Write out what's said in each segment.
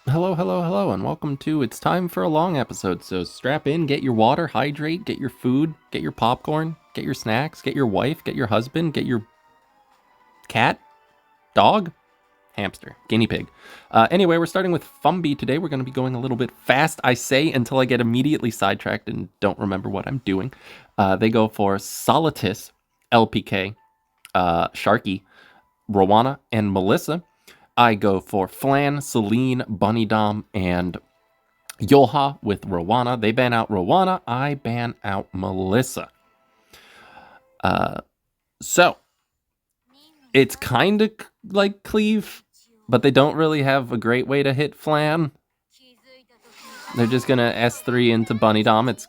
Hello, hello, hello, and welcome to It's Time for a Long Episode. So strap in, get your water, hydrate, get your food, get your popcorn, get your snacks, get your wife, get your husband, get your cat, dog, hamster, guinea pig. Anyway, we're starting with Fumby today. We're going to be going a little bit fast, I say, until I get immediately sidetracked and don't remember what I'm doing. They go for Solitus, Lpk, Sharky, Rowana, and Melissa. I go for Flan, Celine, Bunny Dom, and Yoha with Rowana. They ban out Rowana. I ban out Melissa. So it's kind of like Cleave, but they don't really have a great way to hit Flan. They're just going to S3 into Bunny Dom. It's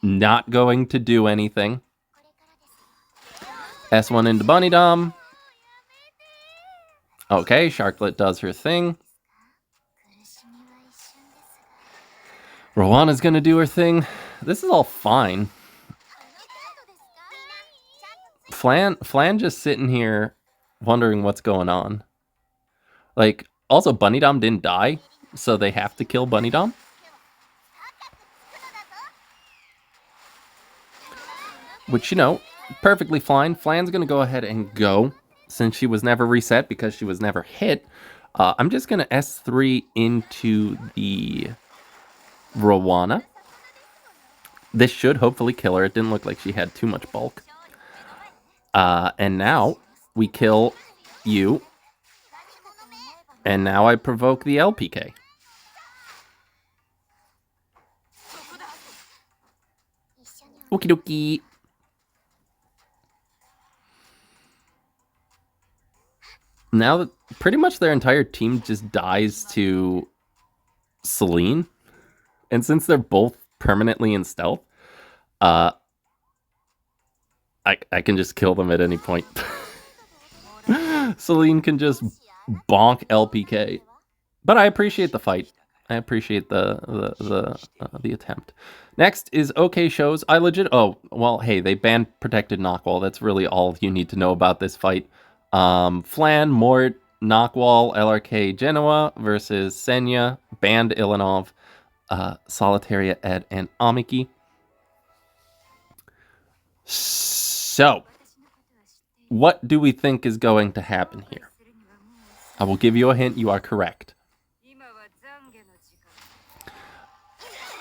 not going to do anything. S1 into Bunny Dom. Okay, Sharklet does her thing. Rowana's gonna do her thing. This is all fine. Flan just sitting here wondering what's going on. Like, also Bunny Dom didn't die, so they have to kill Bunny Dom. Which, you know, perfectly fine. Flan's gonna go ahead and go, since she was never reset because she was never hit. I'm just gonna S3 into the Rowana. This should hopefully kill her. It didn't look like she had too much bulk. And now we kill you. And now I provoke the Lpk. Okie dokie. Now that pretty much their entire team just dies to Celine. And since they're both permanently in stealth, I can just kill them at any point. Celine can just bonk Lpk. But I appreciate the fight. I appreciate the attempt. Next is OK Shows. Oh, well, hey, they banned Protected Knockwall. That's really all you need to know about this fight. Flan, Mort, Knockwall, LRK Genoa versus Senya, banned Ilanov, Solitaria Ed, and Amiki. So, what do we think is going to happen here? I will give you a hint. You are correct.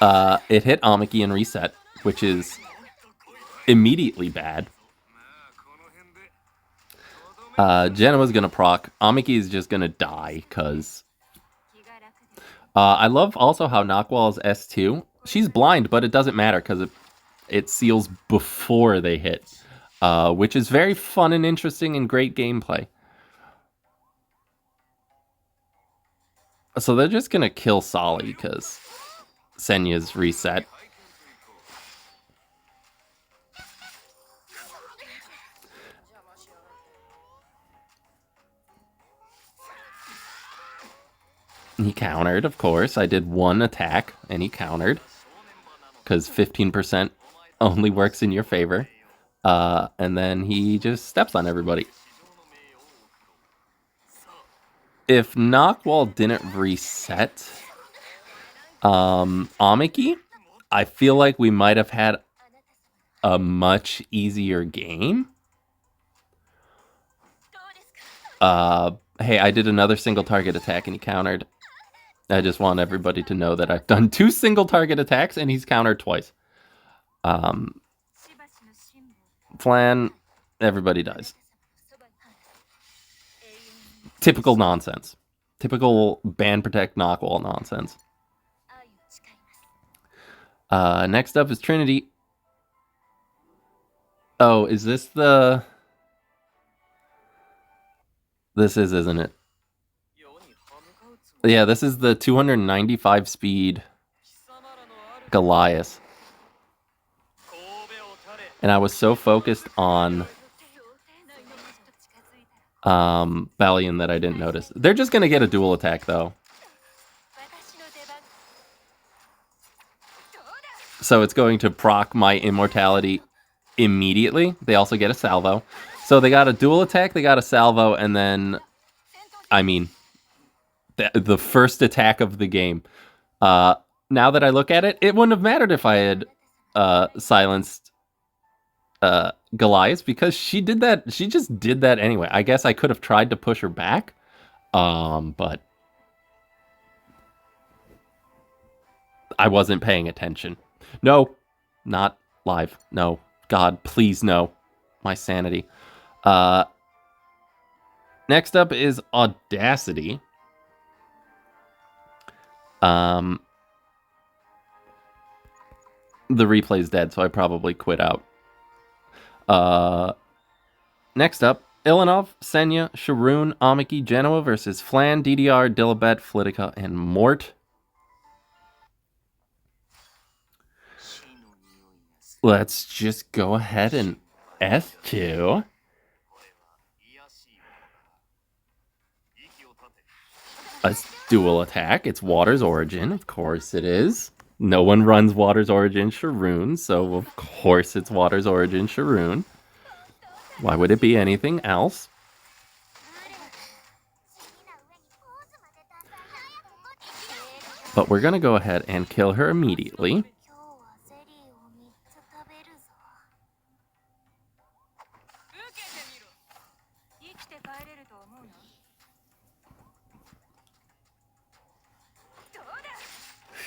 It hit Amiki and reset, which is immediately bad. Genoa's gonna proc. Amiki is just gonna die, because... I love also how Knockwall is S2. She's blind, but it doesn't matter, because it seals before they hit. Which is very fun and interesting and great gameplay. So they're just gonna kill Solly, because Senya's reset. He countered, of course. I did one attack, and he countered. Because 15% only works in your favor. And then he just steps on everybody. If Knockwall didn't reset Amiki, I feel like we might have had a much easier game. Hey, I did another single target attack and he countered. I just want everybody to know that I've done 2 single target attacks and he's countered twice. Flan, everybody dies. Typical nonsense. Typical ban protect knockwall nonsense. Next up is Trinity. Oh, is this the... This is, isn't it? Yeah, this is the 295 speed Goliath. And I was so focused on Balian that I didn't notice. They're just going to get a dual attack, though. So it's going to proc my immortality immediately. They also get a salvo. So they got a dual attack, they got a salvo, and then... I mean... The first attack of the game. Now that I look at it, it wouldn't have mattered if I had silenced Goliath, because she did that. She just did that anyway. I guess I could have tried to push her back, but I wasn't paying attention. No, not live. No, God, please no. My sanity. Next up is Audacity. The replay's dead, so I probably quit out. Next up, Ilanov, Senya, Sharoon, Amiki, Genoa versus Flan, DDR, Dilibet, Flitica, and Mort. Let's just go ahead and S2. A dual attack. It's Water's Origin. Of course it is. No one runs Water's Origin Sharoon, so of course it's Water's Origin Sharoon. Why would it be anything else? But we're going to go ahead and kill her immediately.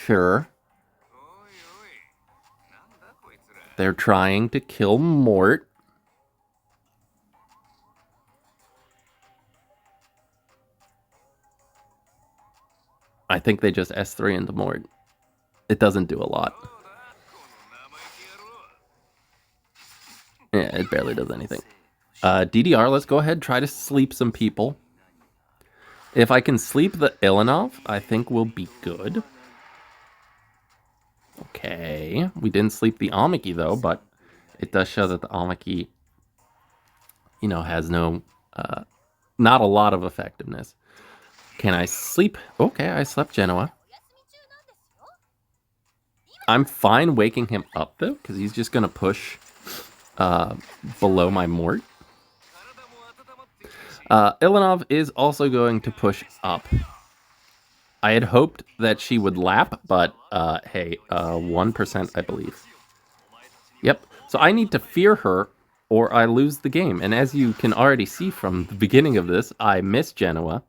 Sure. They're trying to kill Mort. I think they just S3 into Mort. It doesn't do a lot. Yeah, it barely does anything. DDR, let's go ahead, try to sleep some people. If I can sleep the Ilanov, I think we'll be good. Okay, we didn't sleep the Amiki though, but it does show that the Amiki, you know, has no, not a lot of effectiveness. Can I sleep? Okay, I slept Genoa. I'm fine waking him up though, because he's just gonna push below my Mort. Ilanov is also going to push up. I had hoped that she would lap, but hey, 1% I believe. Yep, so I need to fear her or I lose the game. And as you can already see from the beginning of this, I missed Genoa.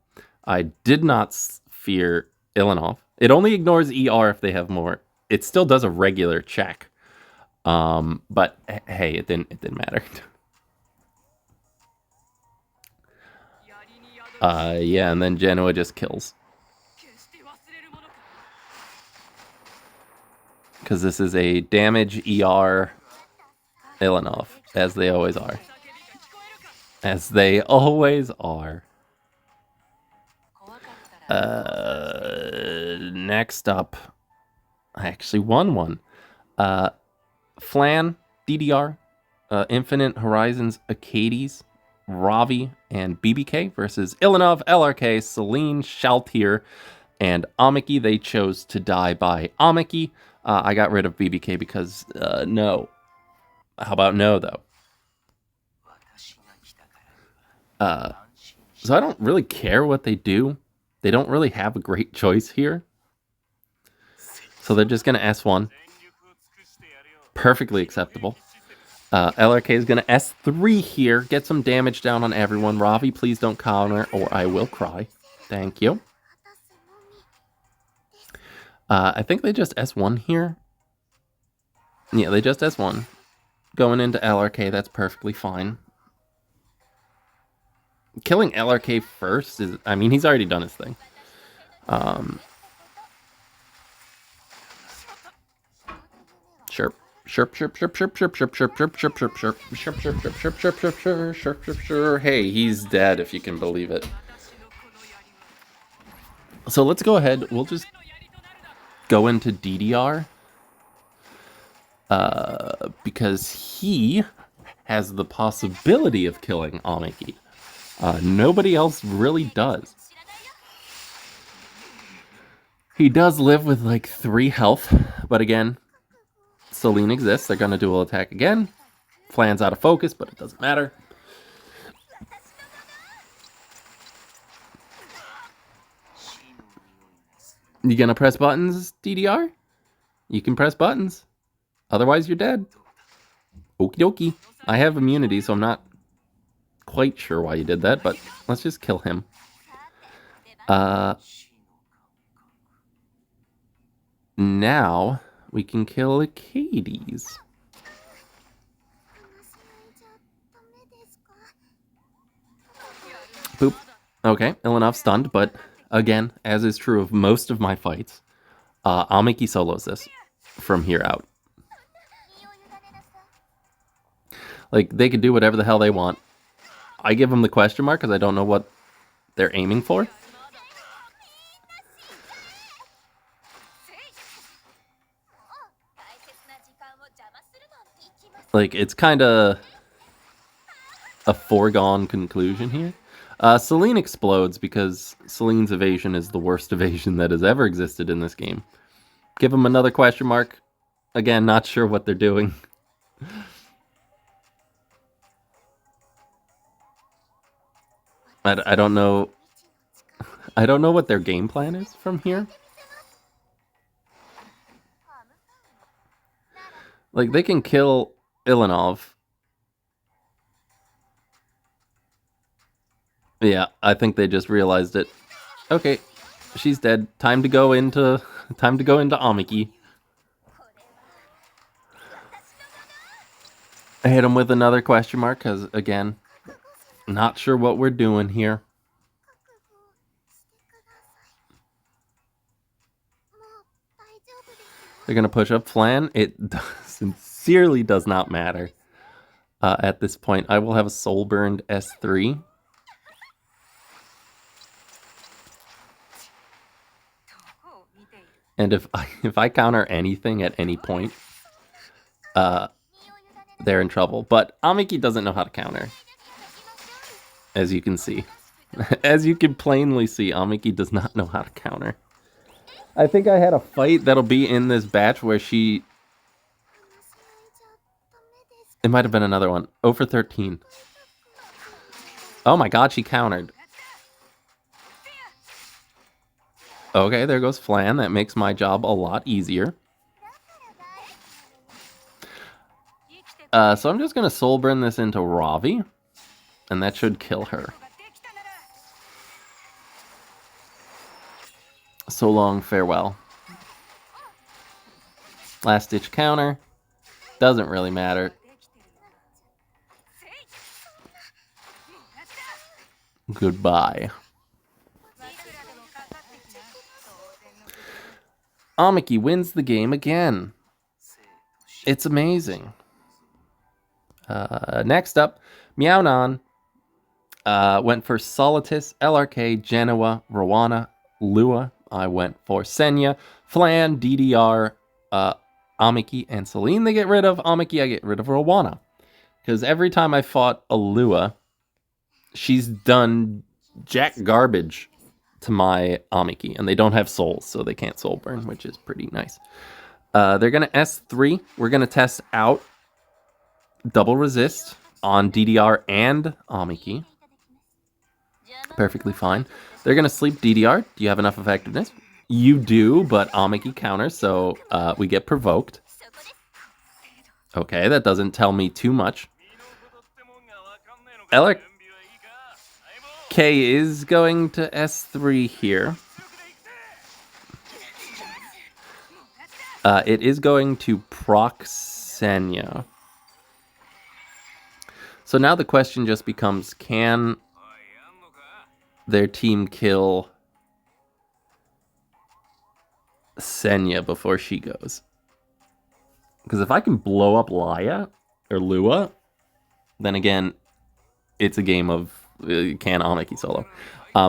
I did not fear Ilanov. It only ignores ER if they have more. It still does a regular check. But hey, it didn't matter. Yeah, and then Genoa just kills. Because this is a damage ER Ilanov, as they always are. As they always are. Next up, I actually won one. Flan, DDR, Infinite Horizons, Acades, Ravi, and BBK versus Ilanov, LRK, Celine, Shaltir, and Amiki. They chose to die by Amiki. I got rid of BBK because no. How about no, though? So I don't really care what they do. They don't really have a great choice here. So they're just going to S1. Perfectly acceptable. LRK is going to S3 here. Get some damage down on everyone. Ravi, please don't counter or I will cry. Thank you. I think they just S1 here. Yeah, they just S1. Going into LRK, that's perfectly fine. Killing LRK first is... I mean, he's already done his thing. Sure. Sure. Hey, he's dead if you can believe it. So let's go ahead. We'll just go into DDR. Because he has the possibility of killing Amiki. Nobody else really does. He does live with like 3 health, but again, Celine exists. They're going to dual attack again. Flan's out of focus, but it doesn't matter. You gonna press buttons, DDR? You can press buttons. Otherwise, you're dead. Okie dokie. I have immunity, so I'm not quite sure why you did that, but let's just kill him. Now we can kill Acades. Boop. Okay, ill enough stunned, but again, as is true of most of my fights, Amiki solos this from here out. Like, they could do whatever the hell they want. I give them the question mark because I don't know what they're aiming for. Like, it's kind of a foregone conclusion here. Celine explodes because Celine's evasion is the worst evasion that has ever existed in this game. Give them another question mark. Again, not sure what they're doing. I don't know. I don't know what their game plan is from here. Like, they can kill Ilanov. Yeah, I think they just realized it. Okay, she's dead. Time to go into Amiki. I hit him with another question mark because, again, not sure what we're doing here. They're going to push up Flan. It sincerely does not matter at this point. I will have a soul burned S3. And if I counter anything at any point, they're in trouble. But Amiki doesn't know how to counter, as you can see. As you can plainly see, Amiki does not know how to counter. I think I had a fight that'll be in this batch where she... It might have been another one. 0 for 13. Oh my god, she countered. Okay, there goes Flan. That makes my job a lot easier. So I'm just going to soul burn this into Ravi. And that should kill her. So long, farewell. Last ditch counter. Doesn't really matter. Goodbye. Amiki wins the game again. It's amazing. Next up, Meownon went for Solitus, LRK, Genoa, Rowana, Lua. I went for Senya, Flan, DDR, Amiki, and Celine. They get rid of Amiki, I get rid of Rowana. Because every time I fought a Lua, she's done jack garbage to my Amiki, and they don't have souls, so they can't soul burn, which is pretty nice. They're going to S3. We're going to test out double resist on DDR and Amiki. Perfectly fine. They're going to sleep DDR. Do you have enough effectiveness? You do, but Amiki counters, so we get provoked. Okay, that doesn't tell me too much. LRK is going to S3 here. It is going to proc Senya. So now the question just becomes, can their team kill Senya before she goes? Because if I can blow up Laya or Lua, then again, it's a game of can Amiki solo.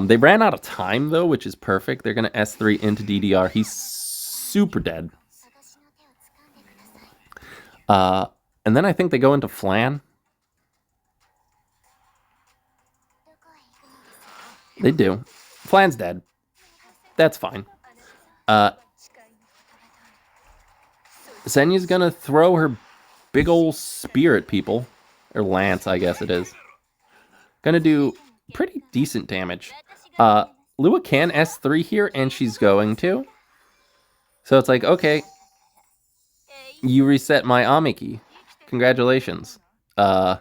They ran out of time though, which is perfect. They're going to S3 into DDR. He's super dead. And then I think they go into Flan. They do. Flan's dead. That's fine. Senya's gonna throw her big ol' spear at people. Or lance, I guess it is. Gonna do pretty decent damage. Lua can S3 here, and she's going to. So it's like, okay, you reset my Amiki. Congratulations. I'm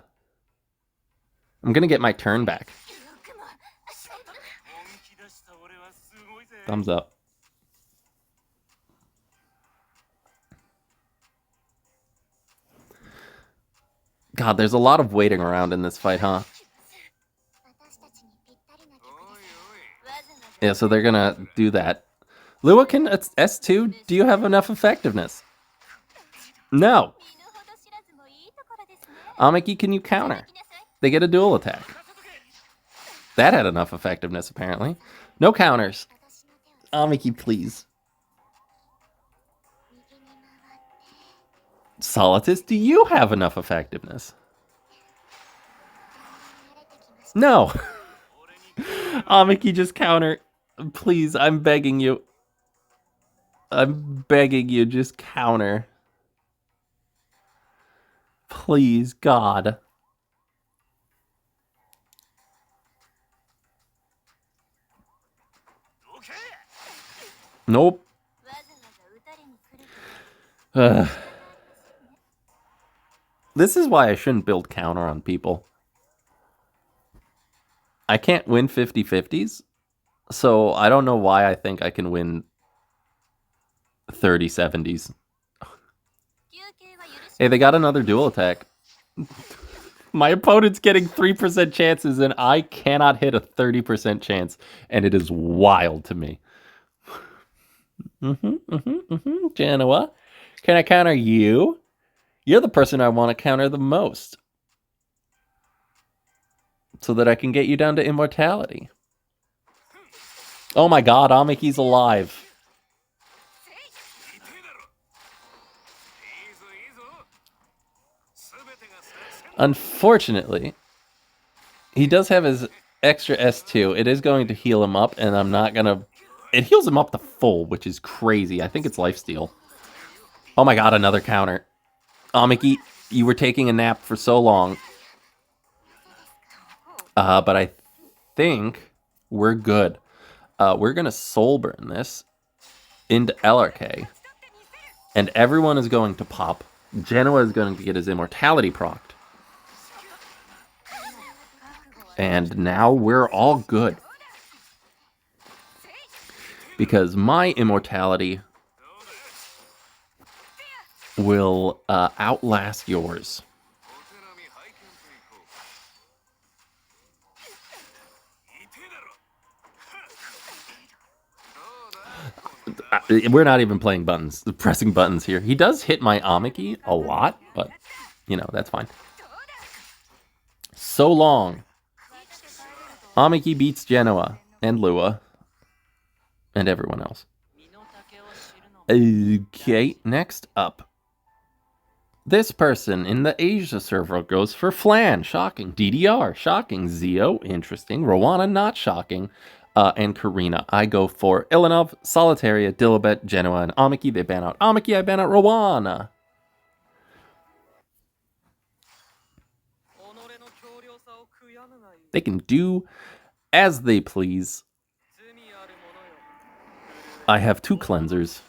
gonna get my turn back. Thumbs up. God, there's a lot of waiting around in this fight, huh? Yeah, so they're gonna do that. Lua can S2? Do you have enough effectiveness? No. Amiki, can you counter? They get a dual attack. That had enough effectiveness, apparently. No counters. Amiki, please. Solitus, do you have enough effectiveness? No. Amiki, just counter. Please, I'm begging you. I'm begging you, just counter. Please, God. Nope. This is why I shouldn't build counter on people. I can't win 50-50s, so I don't know why I think I can win 30-70s. Hey, they got another dual attack. My opponent's getting 3% chances, and I cannot hit a 30% chance, and it is wild to me. Genoa, can I counter you? You're the person I want to counter the most, so that I can get you down to immortality. Oh my God, Amiki's alive. Unfortunately, he does have his extra S2. It is going to heal him up, and I'm not gonna... It heals him up to full, which is crazy. I think it's lifesteal. Oh my God, another counter. Amiki, you were taking a nap for so long. But I think we're good. We're gonna soul burn this into LRK. And everyone is going to pop. Genoa is going to get his immortality procced. And now we're all good. Because my immortality will outlast yours. We're not even playing buttons, pressing buttons here. He does hit my Amiki a lot, but, you know, that's fine. So long. Amiki beats Genoa and Lua and everyone else. Okay, next up. This person in the Asia server goes for Flan, shocking. DDR, shocking. Zio, interesting. Rowana, not shocking. And Karina. I go for Ilanov, Solitaria, Dilibet, Genoa, and Amiki. They ban out Amiki, I ban out Rowana. They can do as they please. I have 2 cleansers.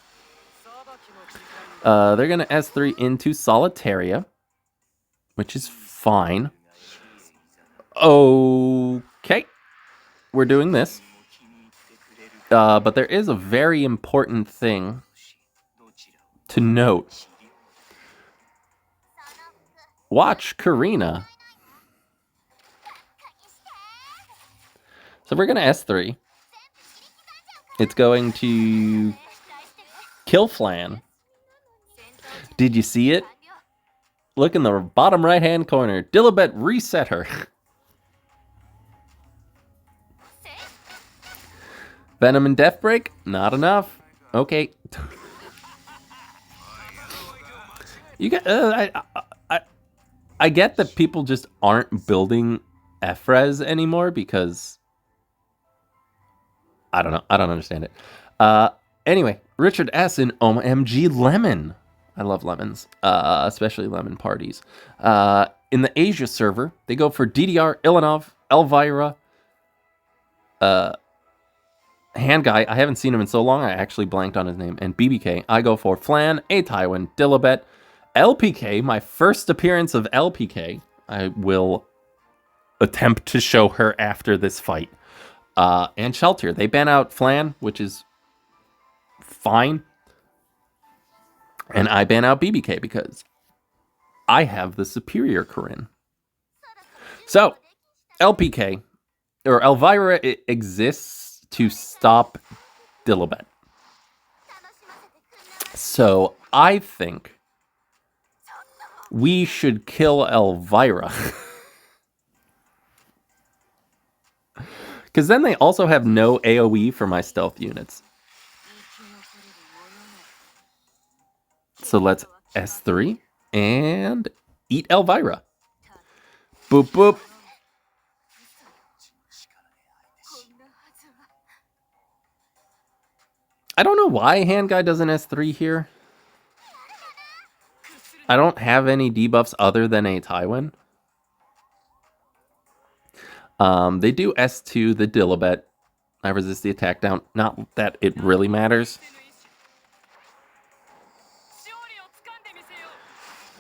They're going to S3 into Solitaria, which is fine. Okay. We're doing this. But there is a very important thing to note. Watch Karina. So we're going to S3. It's going to kill Flan. Did you see it? Look in the bottom right-hand corner. Dilibet reset her. Venom and Death Break? Not enough. Okay. You get. I get that people just aren't building Efrez anymore because I don't know. I don't understand it. Anyway, Richard S. in OMG Lemon. I love lemons, especially lemon parties. In the Asia server, they go for DDR, Ilanov, Elvira, Hand Guy, I haven't seen him in so long, I actually blanked on his name. And BBK, I go for Flan, A Tywin, Dilibet, Lpk, my first appearance of Lpk. I will attempt to show her after this fight. And Shelter. They ban out Flan, which is fine. And I ban out BBK because I have the superior Corinne. So, Lpk, or Elvira, it exists to stop Dilibet. So, I think we should kill Elvira. Because then they also have no AoE for my stealth units. So let's S3 and eat Elvira. Boop, boop. I don't know why Hand Guy doesn't S3 here. I don't have any debuffs other than a Tywin. They do S2 the Dilibet. I resist the attack down. Not that it really matters.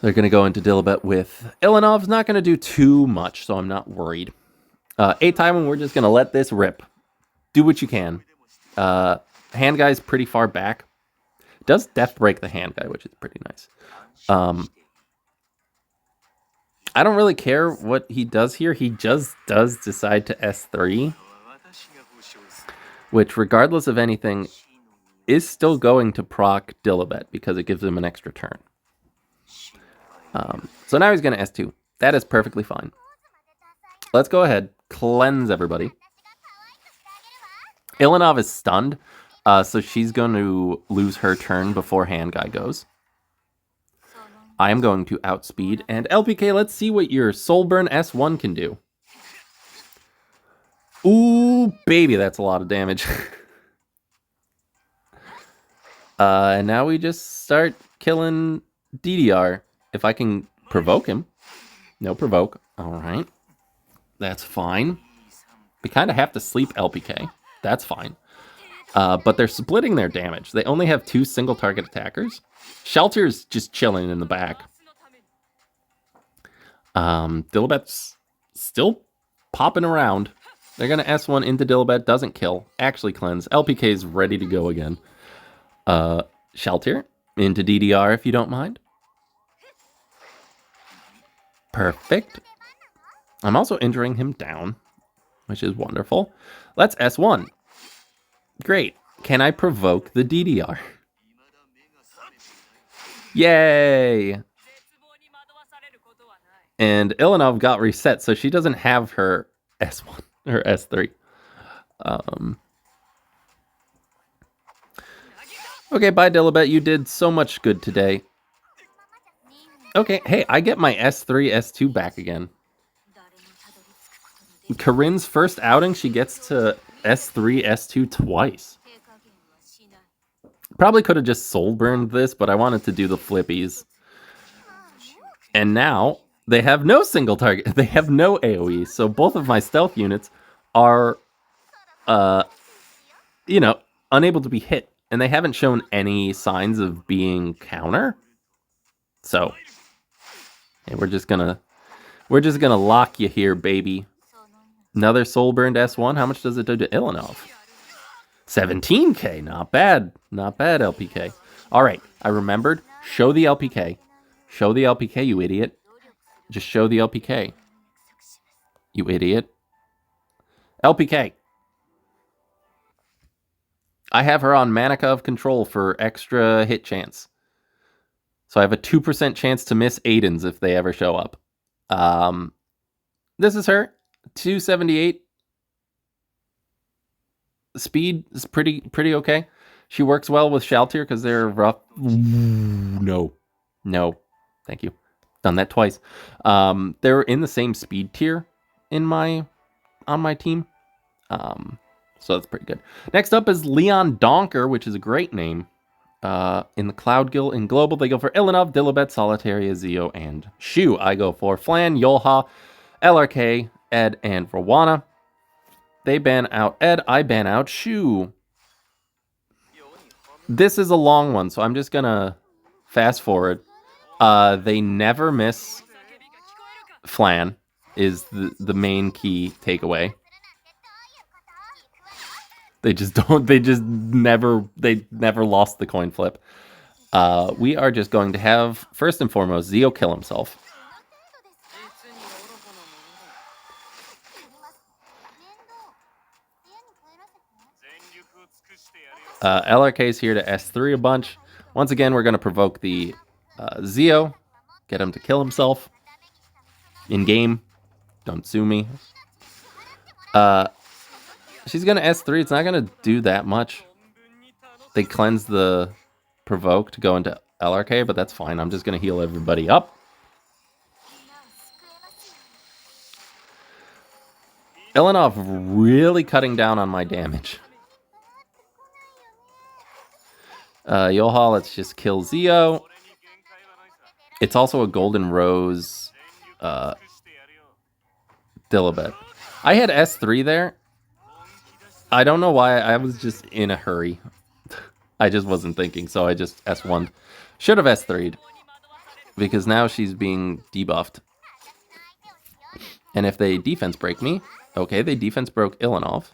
They're going to go into Dilibet with Ilanov's not going to do too much, so I'm not worried. A Tywin, we're just going to let this rip. Do what you can. Hand Guy's pretty far back. Does Death break the Hand Guy, which is pretty nice. I don't really care what he does here. He just does decide to S3. Which, regardless of anything, is still going to proc Dilibet because it gives him an extra turn. So now he's going to S2. That is perfectly fine. Let's go ahead. Cleanse everybody. Ilanov is stunned. So she's going to lose her turn before Hand Guy goes. I am going to outspeed. And Lpk, let's see what your Soulburn S1 can do. Ooh, baby, that's a lot of damage. And now we just start killing DDR. If I can provoke him. No provoke. All right. That's fine. We kind of have to sleep Lpk. That's fine. But they're splitting their damage. They only have 2 single target attackers. Shelter's just chilling in the back. Dilibet's still popping around. They're going to S1 into Dilibet. Doesn't kill. Actually cleanse. Lpk's ready to go again. Shelter into DDR if you don't mind. Perfect. I'm also injuring him down, which is wonderful. Let's S1. Great. Can I provoke the DDR? Yay! And Ilanov got reset, so she doesn't have her S1 or S3. Okay, bye Dilibet. You did so much good today. Okay, hey, I get my S3, S2 back again. Corinne's first outing, she gets to S3, S2 twice. Probably could have just soul-burned this, but I wanted to do the flippies. And now, they have no single target. They have no AoE, so both of my stealth units are, you know, unable to be hit. And they haven't shown any signs of being counter. So, hey, we're just gonna lock you here, baby. Another soul-burned S1. How much does it do to Ilanov? 17k. Not bad. Not bad, Lpk. All right. I remembered. Show the Lpk. Show the Lpk, you idiot. Just show the Lpk. You idiot. Lpk. I have her on Manica of Control for extra hit chance. So I have a 2% chance to miss Aidens if they ever show up. This is her. 278. Speed is pretty okay. She works well with Shelter because they're rough. No. Thank you. Done that twice. They're in the same speed tier on my team. So that's pretty good. Next up is Leon Donker, which is a great name. In the Cloud Guild in Global, they go for Ilanov, Dilibet, Solitaria, Zio, and Shu. I go for Flan, Yolha, LRK, Ed, and Rowana. They ban out Ed. I ban out Shu. This is a long one, so I'm just gonna fast forward. They never miss Flan is the main key takeaway. They just don't. They never lost the coin flip. We are just going to have, first and foremost, Zio kill himself. LRK is here to S3 a bunch. Once again, we're going to provoke the Zio, get him to kill himself in game. Don't sue me. She's going to S3. It's not going to do that much. They cleanse the provoke to go into LRK, but that's fine. I'm just going to heal everybody up. Ilanov really cutting down on my damage. Yoha, let's just kill Zio. It's also a Golden Rose Dilibet. I had S3 there. I don't know why. I was just in a hurry. I just wasn't thinking, so I just S1'd. Should have S3'd. Because now she's being debuffed. And if they defense break me... Okay, they defense broke Ilanov.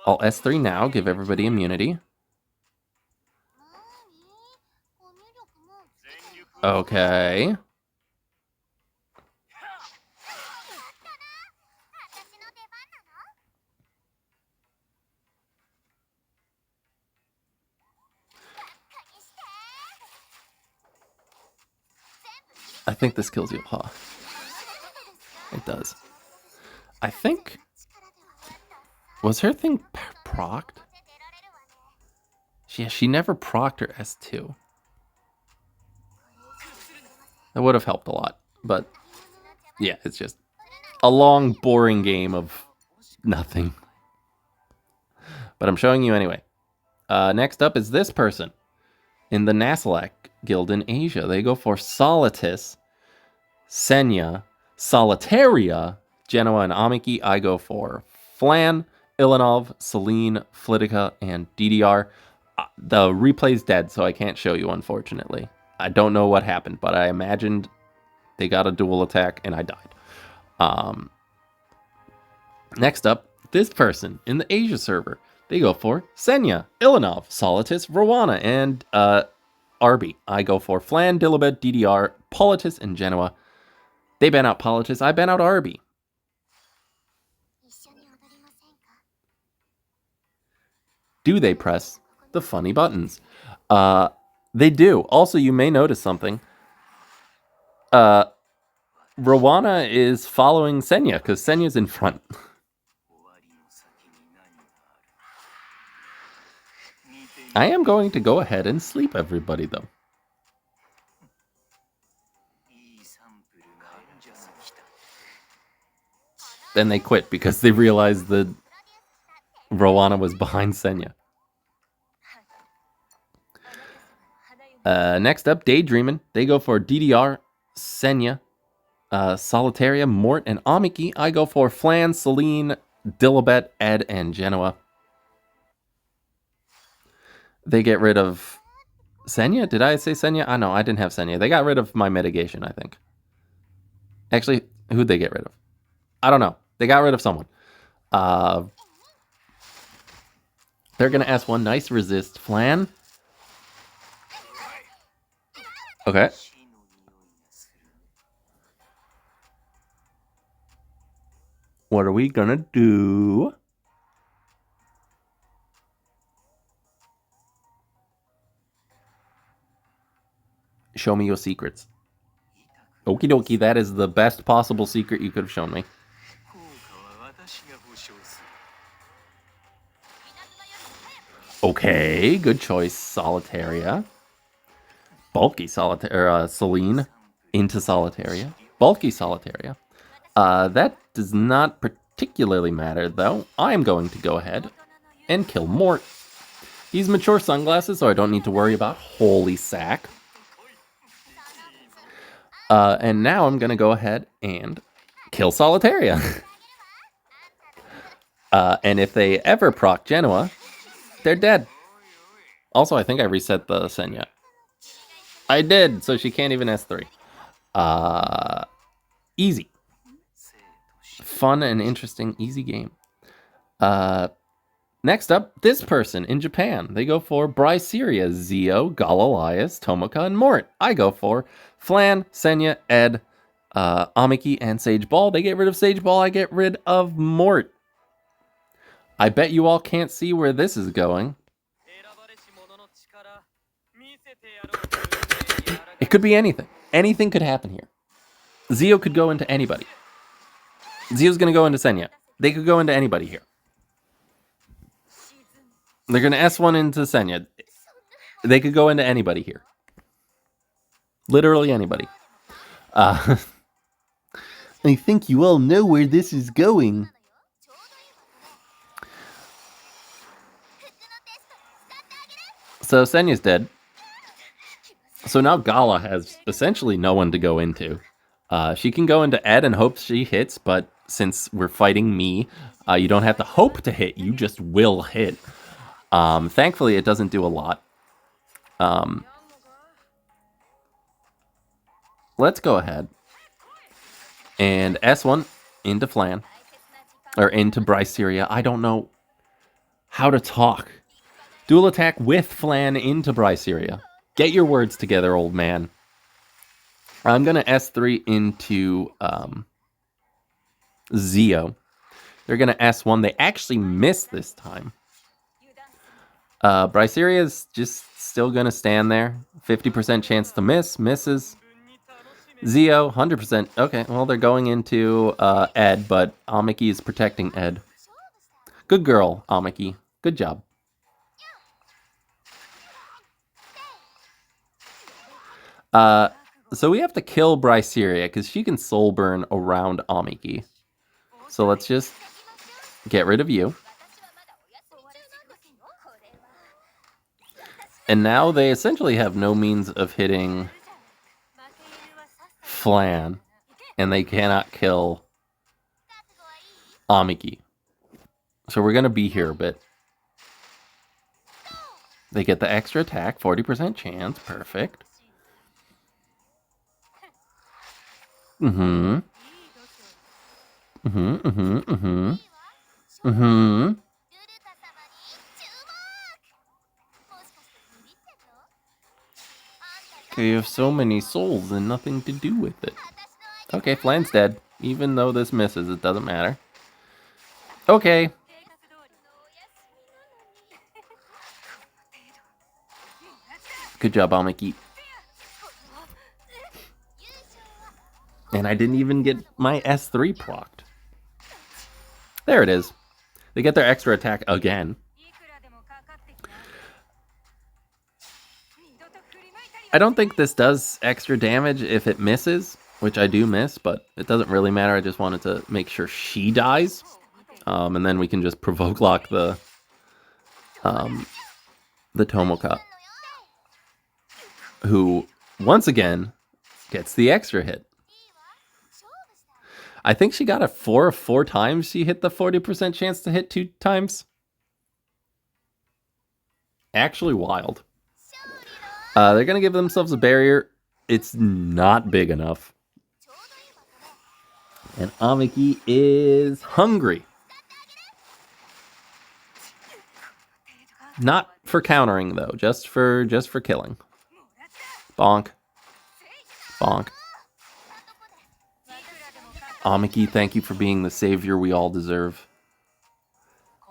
I'll S3 now, give everybody immunity. Okay. I think this kills you. Huh. It does. I think... Was her thing procced? Yeah, she never procced her S2. That would have helped a lot. But, yeah, it's just a long, boring game of nothing. But I'm showing you anyway. Next up is this person. In the Nasalak Guild in Asia. They go for Solitus, Senya, Solitaria, Genoa, and Amiki. I go for Flan, Ilanov, Celine, Flitica, and DDR. The replay's dead, so I can't show you, unfortunately. I don't know what happened, but I imagined they got a dual attack, and I died. Next up, this person in the Asia server. They go for Senya, Ilanov, Solitus, Rowana, and Arby. I go for Flan, Dilibet, DDR, Politis, and Genoa. They ban out Politis. I ban out Arby. Do they press the funny buttons? They do. Also, you may notice something. Rowana is following Senya because Senya's in front. I am going to go ahead and sleep everybody, though. Then they quit because they realized that Rowana was behind Senya. Next up, Daydreamin'. They go for DDR, Senya, Solitaria, Mort, and Amiki. I go for Flan, Celine, Dilibet, Ed, and Genoa. They get rid of Senya? Did I say Senya? No, I didn't have Senya. They got rid of my mitigation, I think. Actually, who'd they get rid of? I don't know. They got rid of someone. They're going to S1. Nice resist. Flan. Okay. What are we going to do? Show me your secrets. Okie dokie, that is the best possible secret you could have shown me. Okay, good choice, Solitaria. Bulky Solitaria, Celine into Solitaria. Bulky Solitaria. That does not particularly matter, though. I'm going to go ahead and kill Mort. He's mature sunglasses, so I don't need to worry about holy sack. And now I'm going to go ahead and kill Solitaria. And if they ever proc Genoa, they're dead. Also, I think I reset the Senya. I did, so she can't even S3. Easy. Fun and interesting, easy game. Next up, this person in Japan. They go for Bryceria, Zio, Goliath, Tomoka, and Mort. I go for Flan, Senya, Ed, Amiki, and Sage Ball. They get rid of Sage Ball. I get rid of Mort. I bet you all can't see where this is going. It could be anything. Anything could happen here. Zio could go into anybody. Zio's going to go into Senya. They could go into anybody here. They're going to S1 into Senya. They could go into anybody here. Literally anybody. I think you all know where this is going. So Senya's dead. So now Gala has essentially no one to go into. She can go into Ed and hope she hits, but since we're fighting me, you don't have to hope to hit, you just will hit. Thankfully, it doesn't do a lot. Let's go ahead and S1 into Flan, or into Bryceria. I don't know how to talk. Dual attack with Flan into Bryceria. Get your words together, old man. I'm going to S3 into Zio. They're going to S1. They actually missed this time. Bryceria is just still going to stand there. 50% chance to miss. Misses. Zio, 100%. Okay, well, they're going into Ed, but Amiki is protecting Ed. Good girl, Amiki. Good job. So we have to kill Bryceria because she can soul burn around Amiki. So let's just get rid of you. And now they essentially have no means of hitting Flan. And they cannot kill Amiki. So we're going to be here a bit. They get the extra attack, 40% chance. Perfect. Mm-hmm. Mm-hmm, mm-hmm, mm-hmm. Mm-hmm. Okay, you have so many souls and nothing to do with it. Okay, Flan's dead. Even though this misses, it doesn't matter. Okay. Good job, Amiki. And I didn't even get my S3 procced. There it is. They get their extra attack again. I don't think this does extra damage if it misses, which I do miss, but it doesn't really matter. I just wanted to make sure she dies. And then we can just provoke lock the Tomoka, who, once again, gets the extra hit. I think she got a 4 times. She hit the 40% chance to hit 2 times. Actually wild. They're going to give themselves a barrier. It's not big enough. And Amiki is hungry. Not for countering, though. Just for killing. Bonk. Bonk. Amiki, thank you for being the savior we all deserve.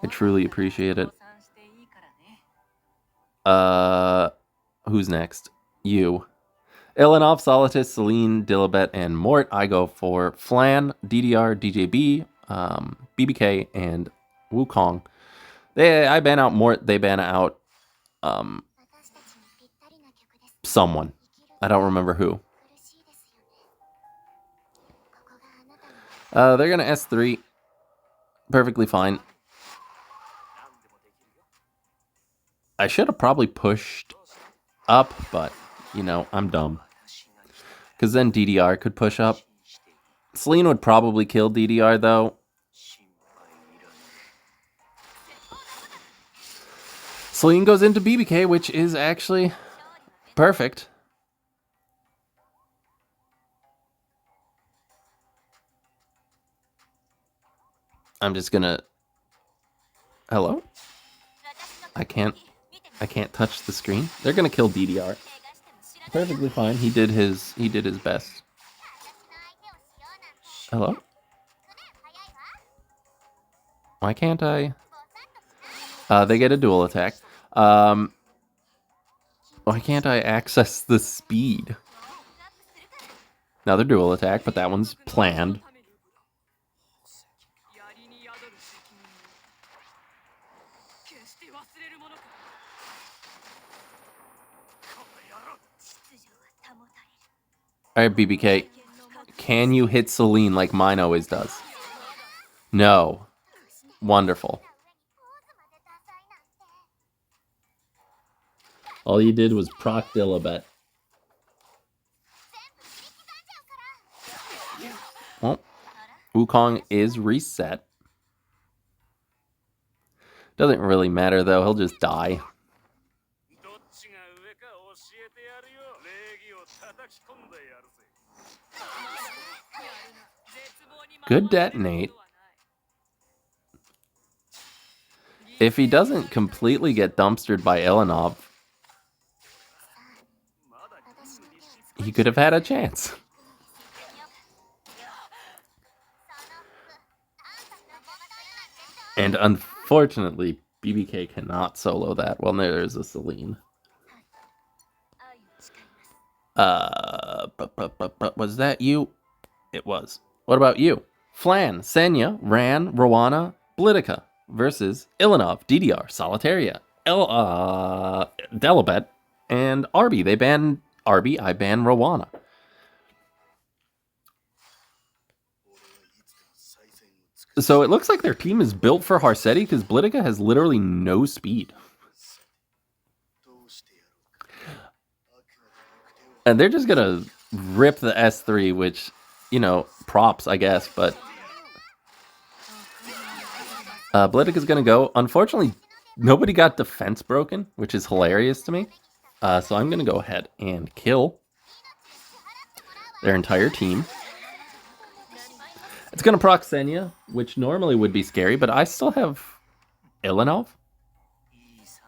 I truly appreciate it. Who's next? You. Ilanov, Solitus, Celine, Dilibet, and Mort. I go for Flan, DDR, DJB, BBK, and Wukong. I ban out Mort. They ban out someone. I don't remember who. They're going to S3. Perfectly fine. I should have probably pushed up, but, you know, I'm dumb. Because then DDR could push up. Celine would probably kill DDR, though. Celine goes into BBK, which is actually perfect. I'm just gonna... Hello? I can't touch the screen. They're gonna kill DDR. Perfectly fine. He did his best. Hello? Why can't I? They get a dual attack. Why can't I access the speed? Another dual attack, but that one's planned. Alright, BBK. Can you hit Celine like mine always does? No. Wonderful. All you did was proc Dilibet. Well, Wukong is reset. Doesn't really matter though, he'll just die. Good detonate. If he doesn't completely get dumpstered by Ilanov, he could have had a chance. And unfortunately, BBK cannot solo that. Well, there's a Celine. Was that you? It was. What about you? Flan, Senya, Ran, Rowana, Blitica versus Ilanov, DDR, Solitaria, Delibet, and Arby. They ban Arby, I ban Rowana. So it looks like their team is built for Harsetti because Blitica has literally no speed. And they're just going to rip the S3, which, you know, props, I guess, but... Blitica's going to go. Unfortunately, nobody got defense broken, which is hilarious to me. So I'm going to go ahead and kill their entire team. It's going to proc Senya, which normally would be scary, but I still have Ilanov.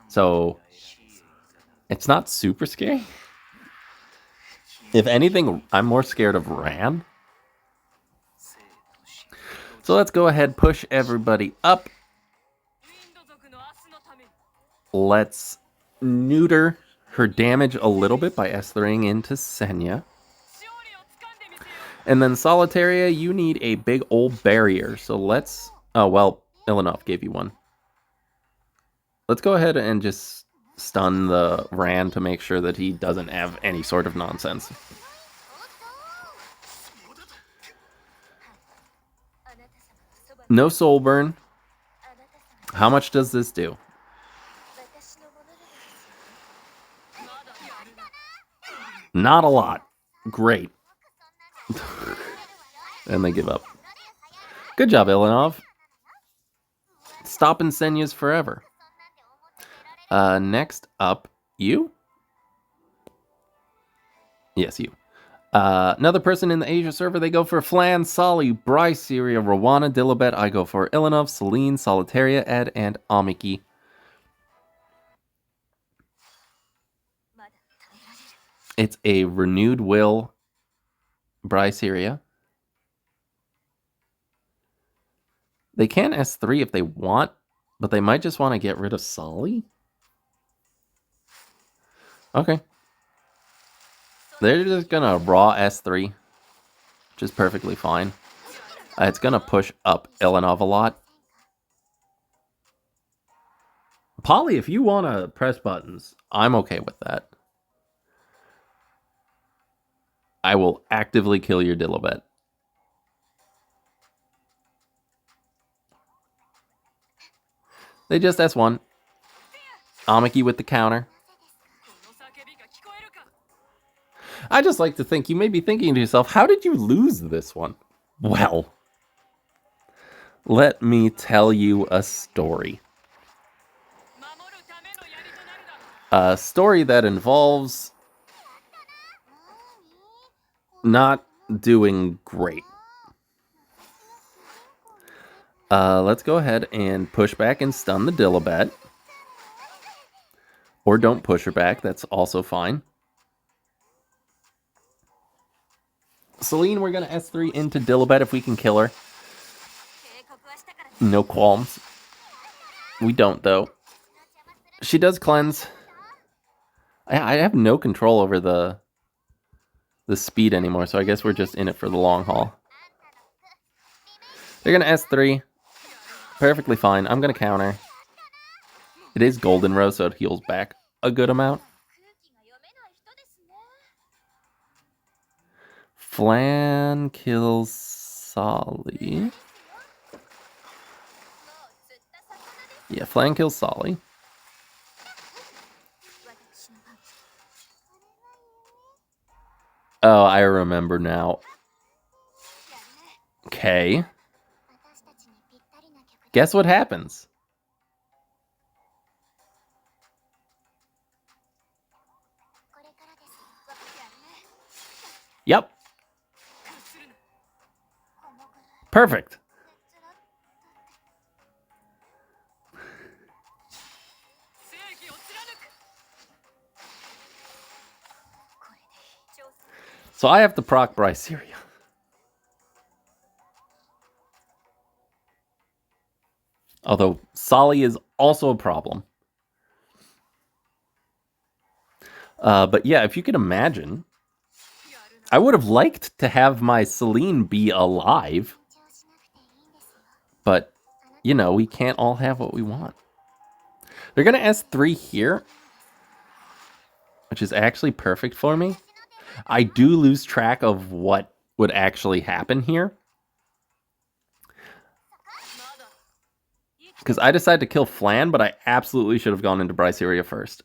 So it's not super scary. If anything, I'm more scared of Ran. So let's go ahead, push everybody up. Let's neuter her damage a little bit by S3ing into Senya. And then Solitaria, you need a big old barrier. So let's... Oh, well, Ilanov gave you one. Let's go ahead and just stun the Ran to make sure that he doesn't have any sort of nonsense. No soul burn. How much does this do? Not a lot. Great. And they give up. Good job, Ilanov. Stopping Senya's forever. Next up, you? Yes, you. Another person in the Asia server, they go for Flan, Solly, Bryce, Syria, Rowana, Dilibet. I go for Ilanov, Celine, Solitaria, Ed, and Amiki. It's a renewed will, Bryce, Syria. They can S3 if they want, but they might just want to get rid of Solly. Okay. They're just gonna raw S3, which is perfectly fine. It's gonna push up Ilanov a lot. Polly, if you want to press buttons, I'm okay with that. I will actively kill your Dilibet. They just S1. Amiki with the counter. I just like to think you may be thinking to yourself, how did you lose this one? Well, let me tell you a story. A story that involves not doing great. Let's go ahead and push back and stun the Dilibet. Or don't push her back, that's also fine. Celine, we're going to S3 into Dilibet if we can kill her. No qualms. We don't, though. She does cleanse. I have no control over the speed anymore, so I guess we're just in it for the long haul. They're going to S3. Perfectly fine. I'm going to counter. It is Golden Rose, so it heals back a good amount. Flan kills Solly. Yeah, Flan kills Solly. Oh, I remember now. Okay. Guess what happens? Yep. Perfect. So I have to proc Bryceria. Although Solly is also a problem. But yeah, if you can imagine, I would have liked to have my Celine be alive. But, you know, we can't all have what we want. They're going to S3 here, which is actually perfect for me. I do lose track of what would actually happen here. Because I decided to kill Flan, but I absolutely should have gone into Bryceria first.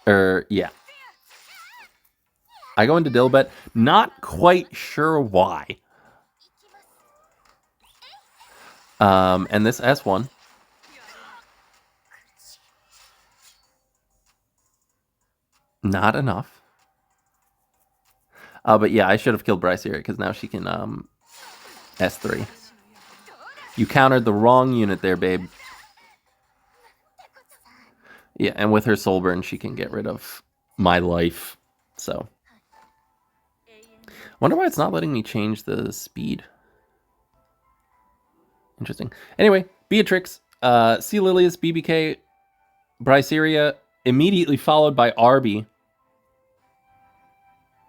Yeah. I go into Dilibet, not quite sure why. And this S1. Not enough. But yeah, I should have killed Bryceria because now she can S3. You countered the wrong unit there, babe. Yeah, and with her Soulburn, she can get rid of my life. So. Wonder why it's not letting me change the speed. Interesting. Anyway, Beatrix, C. Lilius, BBK, Bryceria, immediately followed by Arby.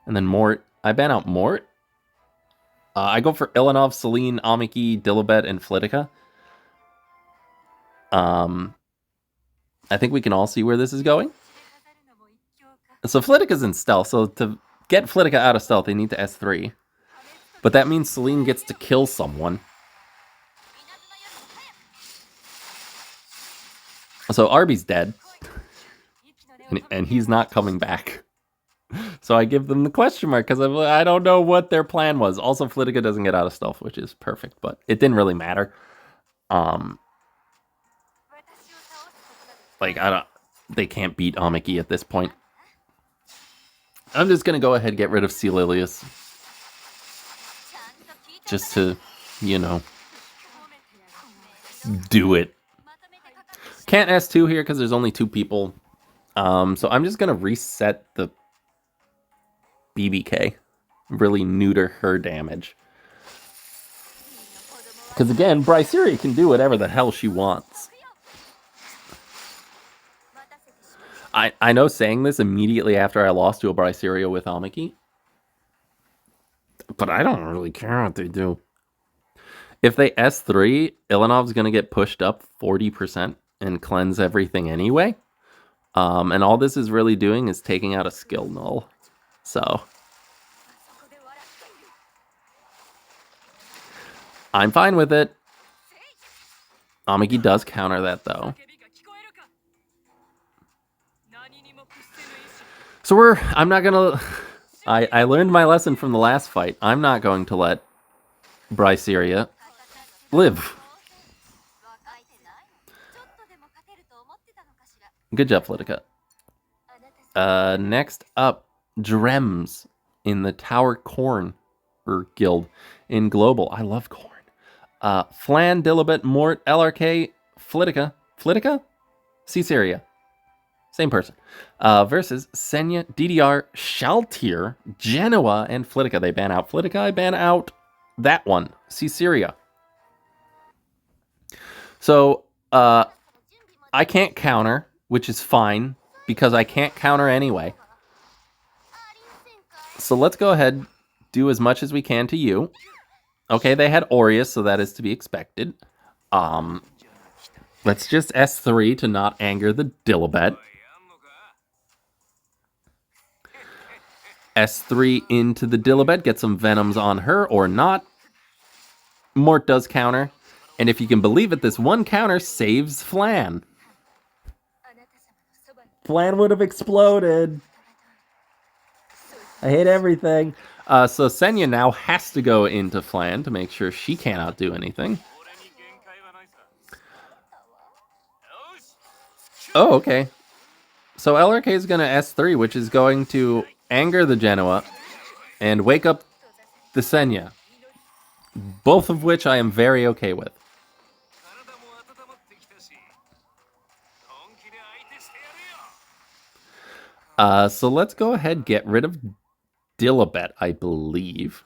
And then Mort. I ban out Mort. I go for Ilanov, Celine, Amiki, Dilibet, and Flitica. I think we can all see where this is going. So Flitica's in stealth, so to get Flitica out of stealth, they need to S3. But that means Celine gets to kill someone. So Arby's dead. And he's not coming back. So I give them the question mark because I don't know what their plan was. Also, Flitica doesn't get out of stealth, which is perfect, but it didn't really matter. Like, they can't beat Amiki at this point. I'm just going to go ahead and get rid of C. Lilius. Just to, you know, do it. Can't S2 here because there's only 2 people. So I'm just going to reset the BBK. Really neuter her damage. Because again, Bryceria can do whatever the hell she wants. I know saying this immediately after I lost to a Bryceria with Amiki. But I don't really care what they do. If they S3, Ilanov's going to get pushed up 40% and cleanse everything anyway. And all this is really doing is taking out a skill null. So I'm fine with it. Amiki does counter that though. So I'm not gonna, I learned my lesson from the last fight. I'm not going to let Bryceria live. Good job, Flitica. Next up, Drems in the Tower Corn Guild in Global. I love corn. Flan, Dilibet, Mort, LRK, Flitica. Flitica? Caesarea. Same person. Versus Senya, DDR, Shelter, Genoa, and Flitica. They ban out Flitica. I ban out that one, Caesarea. So, I can't counter, which is fine, because I can't counter anyway. So let's go ahead, do as much as we can to you. Okay, they had Aureus, so that is to be expected. Let's just S3 to not anger the Dilibet. S3 into the Dilibet, get some Venoms on her or not. Mort does counter, and if you can believe it, this one counter saves Flan. Flan would have exploded. I hate everything. So Senya now has to go into Flan to make sure she cannot do anything. Oh, okay. So LRK is going to S3, which is going to anger the Genoa and wake up the Senya. Both of which I am very okay with. So let's go ahead and get rid of Dilibet, I believe.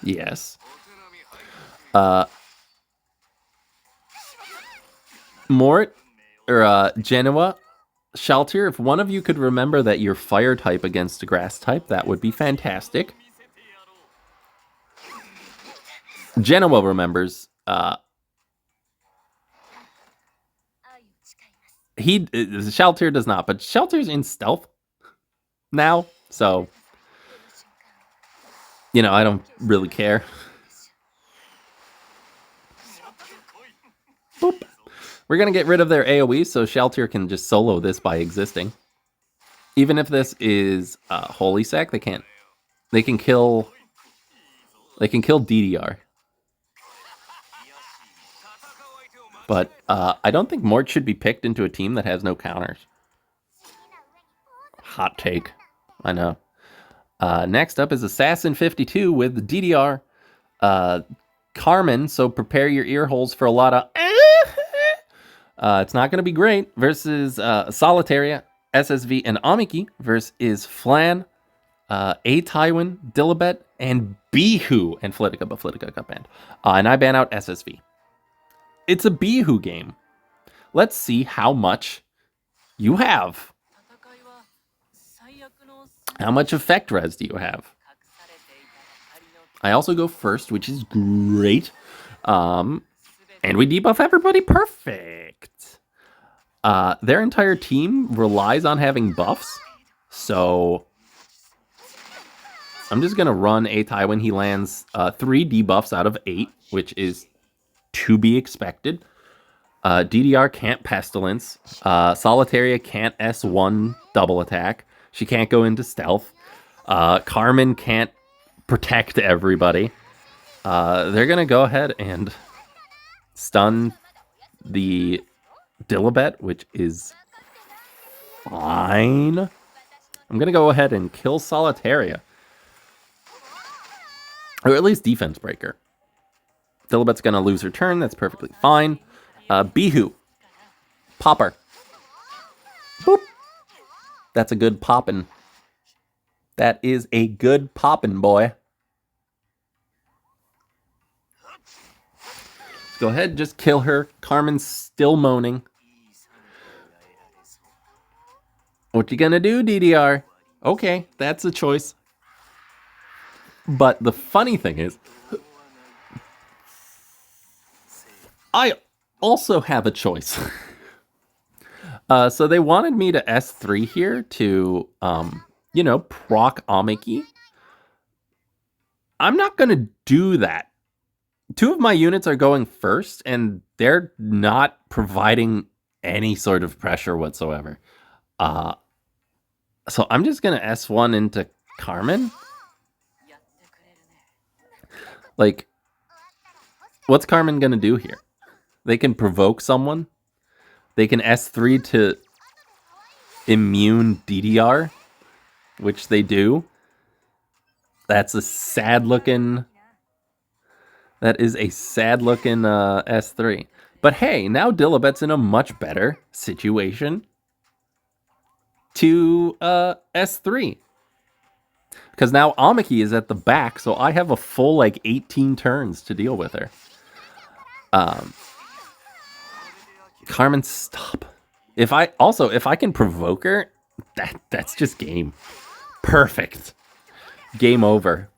Yes. Mort, or Genoa, Shelter, if one of you could remember that you're fire type against a grass type, that would be fantastic. Genoa remembers. Shelter does not, but Shelter's in stealth now, so you know, I don't really care. Boop. We're gonna get rid of their AoE, so Shelter can just solo this by existing. Even if this is Holy Sack, they can't. They can kill. They can kill DDR. But I don't think Mort should be picked into a team that has no counters. Hot take. I know. Next up is Assassin 52 with DDR. Carmen, so prepare your ear holes for a lot of... it's not going to be great. Versus Solitaria, SSV, and Amiki. Versus Flan, A Tywin, Dilibet, and Beehoo. And Flitica, but Flitica got banned. And I ban out SSV. It's a Beehoo game. Let's see how much you have. How much effect res do you have? I also go first, which is great. And we debuff everybody. Perfect. Their entire team relies on having buffs. So I'm just going to run A Tai when he lands 3 debuffs out of 8, which is to be expected. DDR can't Pestilence. Solitaria can't S1 double attack. She can't go into stealth. Carmen can't protect everybody. They're going to go ahead and stun the Dilibet, which is fine. I'm going to go ahead and kill Solitaria. Or at least Defense Breaker. Dilibet's going to lose her turn. That's perfectly fine. Beehoo. Popper. Boop. That's a good poppin'. That is a good poppin', boy. Let's go ahead, just kill her. Carmen's still moaning. What you gonna do, DDR? Okay, that's a choice. But the funny thing is, I also have a choice. So they wanted me to S3 here to, you know, proc Amiki. I'm not going to do that. 2 of my units are going first, and they're not providing any sort of pressure whatsoever. So I'm just going to S1 into Carmen. Like, what's Carmen going to do here? They can provoke someone. They can S3 to immune DDR, which they do. That's a sad looking. That is a sad looking S3. But hey, now Dilibet's in a much better situation to S3. Because now Amiki is at the back, so I have a full like 18 turns to deal with her. Carmen, stop. If I can provoke her, that's just game. Perfect. Game over.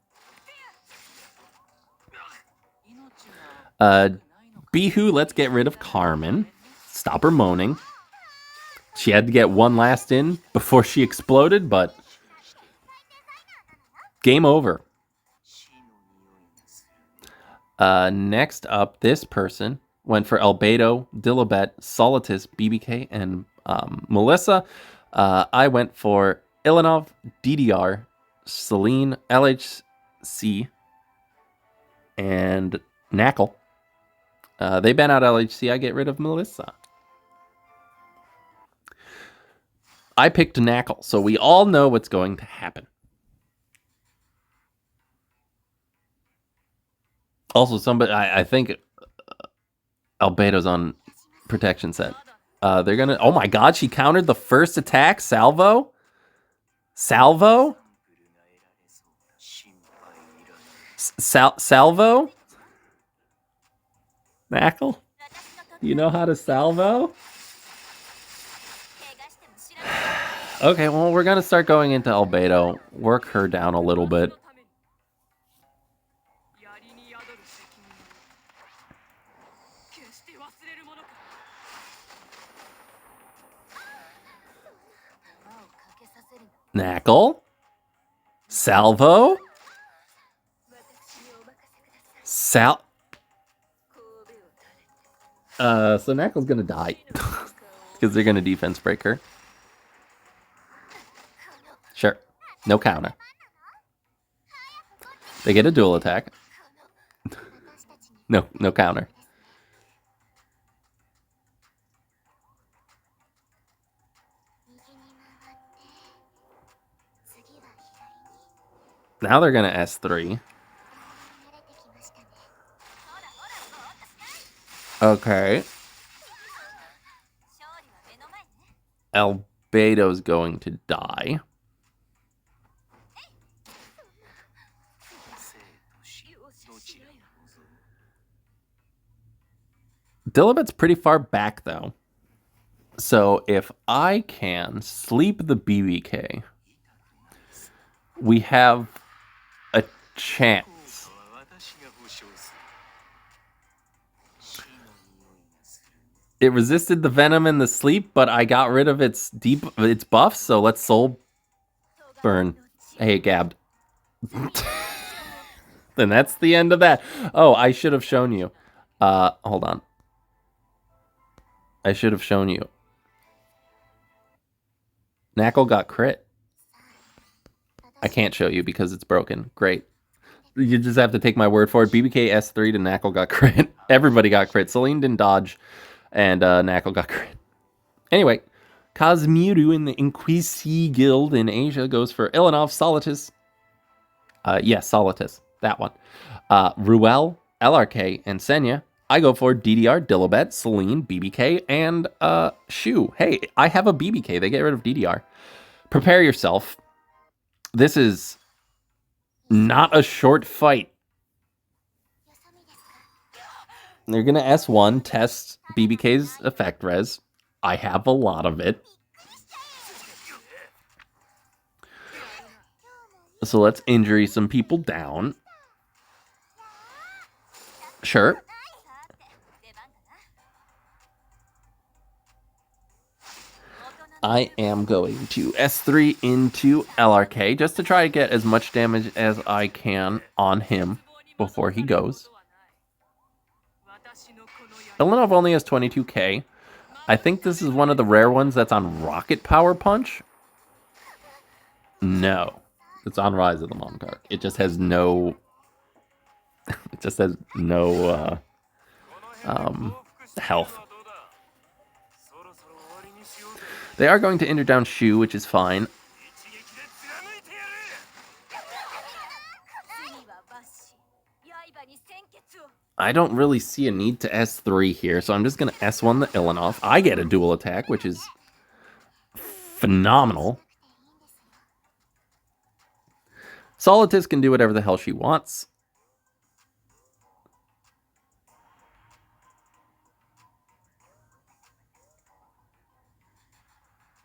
Beehoo, let's get rid of Carmen. Stop her moaning. She had to get one last in before she exploded, but game over. Next up, this person went for Albedo, Dilibet, Solitus, BBK, and Melissa. I went for Ilanov, DDR, Celine, LHC, and Knackle. They ban out LHC. I get rid of Melissa. I picked Knackle, so we all know what's going to happen. Also, somebody, I think Albedo's on protection set. They're gonna. Oh my God! She countered the first attack. Salvo. Salvo. Salvo. Knackle. You know how to salvo? Okay, well, we're gonna start going into Albedo. Work her down a little bit. Knackle. Salvo. So Knackle's gonna die. Because they're gonna defense break her. Sure. No counter. They get a dual attack. No counter. Now they're gonna S3. Okay. Albedo's going to die. Dilibet's pretty far back, though. So if I can sleep the BBK, we have a chance. It resisted the venom and the sleep, but I got rid of its buffs, so let's soul burn. Hey, it gabbed. Then that's the end of that. Oh, I should have shown you. Hold on. I should have shown you. Knackle got crit. I can't show you because it's broken. Great. You just have to take my word for it. BBK S3 to Knackle got crit. Everybody got crit. Celine didn't dodge. And Knackle got crit. Anyway, Kazmiru in the Inquisi Guild in Asia goes for Ilanov, Solitus. Yes, Solitus. That one. Ruel, LRK, and Senya. I go for DDR, Dilibet, Celine, BBK, and Shu. Hey, I have a BBK. They get rid of DDR. Prepare yourself. This is not a short fight. They're going to S1, test BBK's effect res. I have a lot of it. So let's injury some people down. Sure. I am going to S3 into LRK just to try to get as much damage as I can on him before he goes. Ilanov only has 22k. I think this is one of the rare ones that's on Rocket Power Punch. No. It's on Rise of the Monarch. It just has no... it just has no health. They are going to enter down Shu, which is fine. I don't really see a need to S3 here, so I'm just going to S1 the Ilanov. I get a dual attack, which is phenomenal. Solitus can do whatever the hell she wants.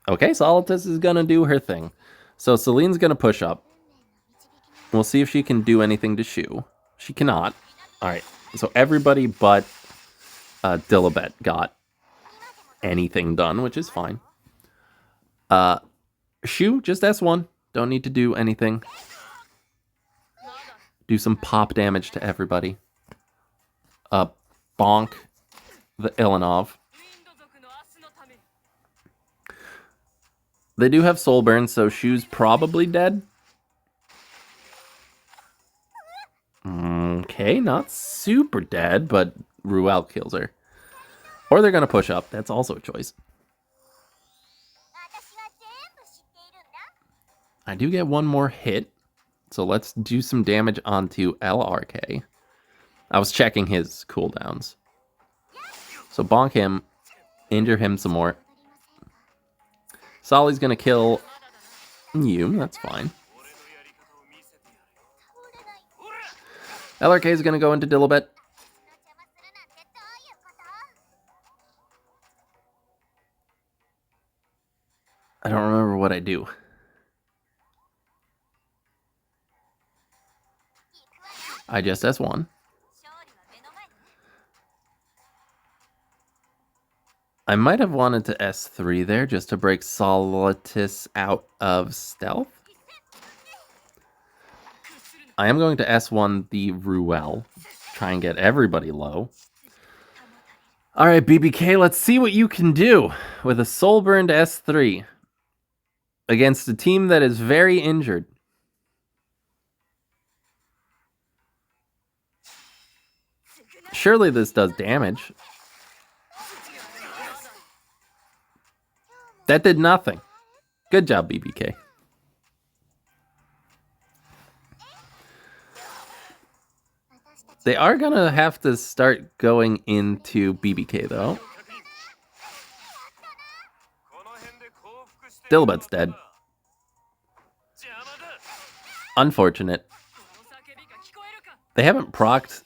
Okay, Solitus is going to do her thing. So Celine's going to push up. We'll see if she can do anything to Shu. She cannot. Alright, so everybody but Dilibet got anything done, which is fine. Shu, just S1. Don't need to do anything. Do some pop damage to everybody. Bonk the Ilanov. They do have soul burn, so Shu's probably dead. Okay, not super dead, but Ruel kills her. Or they're going to push up. That's also a choice. I do get one more hit. So let's do some damage onto Lrk. I was checking his cooldowns. So bonk him. Injure him some more. Solly's going to kill you. That's fine. LRK is going to go into Dilibet. I don't remember what I do. I just S1. I might have wanted to S3 there just to break Solitus out of stealth. I am going to S1 the Ruel. Try and get everybody low. Alright, BBK, let's see what you can do with a soul-burned S3 against a team that is very injured. Surely this does damage. That did nothing. Good job, BBK. They are going to have to start going into BBK, though. Dilibet's dead. Unfortunate. They haven't procced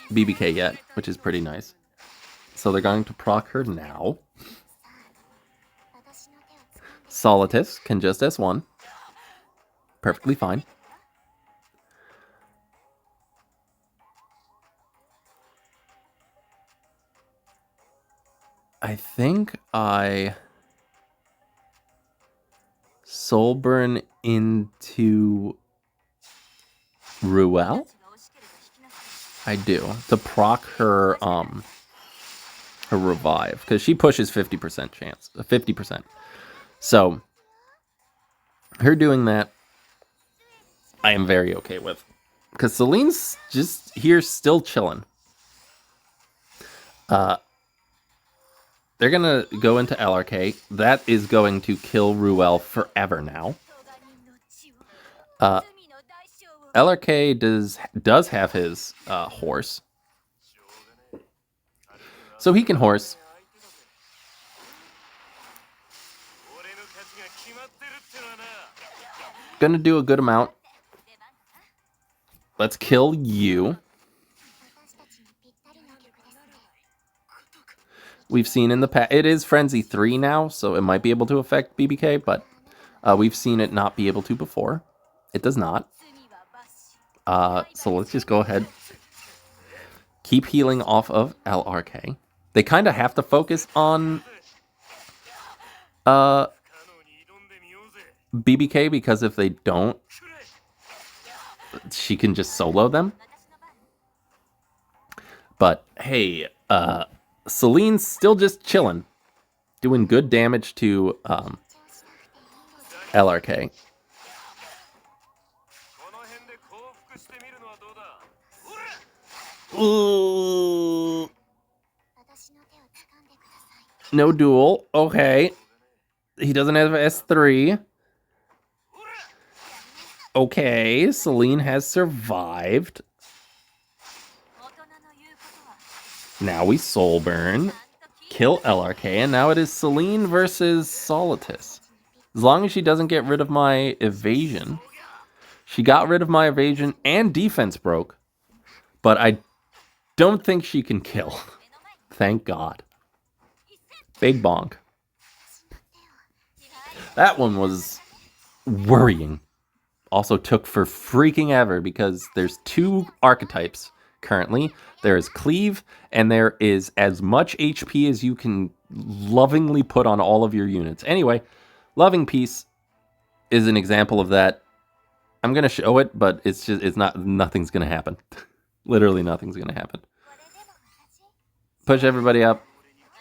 BBK yet, which is pretty nice. So they're going to proc her now. Solitus can just S1. Perfectly fine. I think I soul burn into Ruel. I do to proc her her revive because she pushes 50% chance, 50%. So her doing that, I am very okay with because Celine's just here still chilling. They're going to go into LRK. That is going to kill Ruel forever now. LRK does have his horse. So he can horse. Gonna do a good amount. Let's kill you. We've seen in the past, it is Frenzy 3 now, so it might be able to affect BBK, but we've seen it not be able to before. It does not. So let's just go ahead. Keep healing off of LRK. They kind of have to focus on BBK, because if they don't, she can just solo them. But hey, Celine's still just chilling, doing good damage to LRK. Ooh. No duel. Okay. He doesn't have S3. Okay, Celine has survived. Now we soul burn, kill LRK, and now it is Celine versus Solitus. As long as she doesn't get rid of my evasion. She got rid of my evasion and defense broke, but I don't think she can kill. Thank God. Big bonk. That one was worrying. Also took for freaking ever because there's 2 archetypes currently. There is cleave, and there is as much HP as you can lovingly put on all of your units. Anyway, loving piece is an example of that. I'm gonna show it, but nothing's gonna happen. Literally nothing's gonna happen. Push everybody up.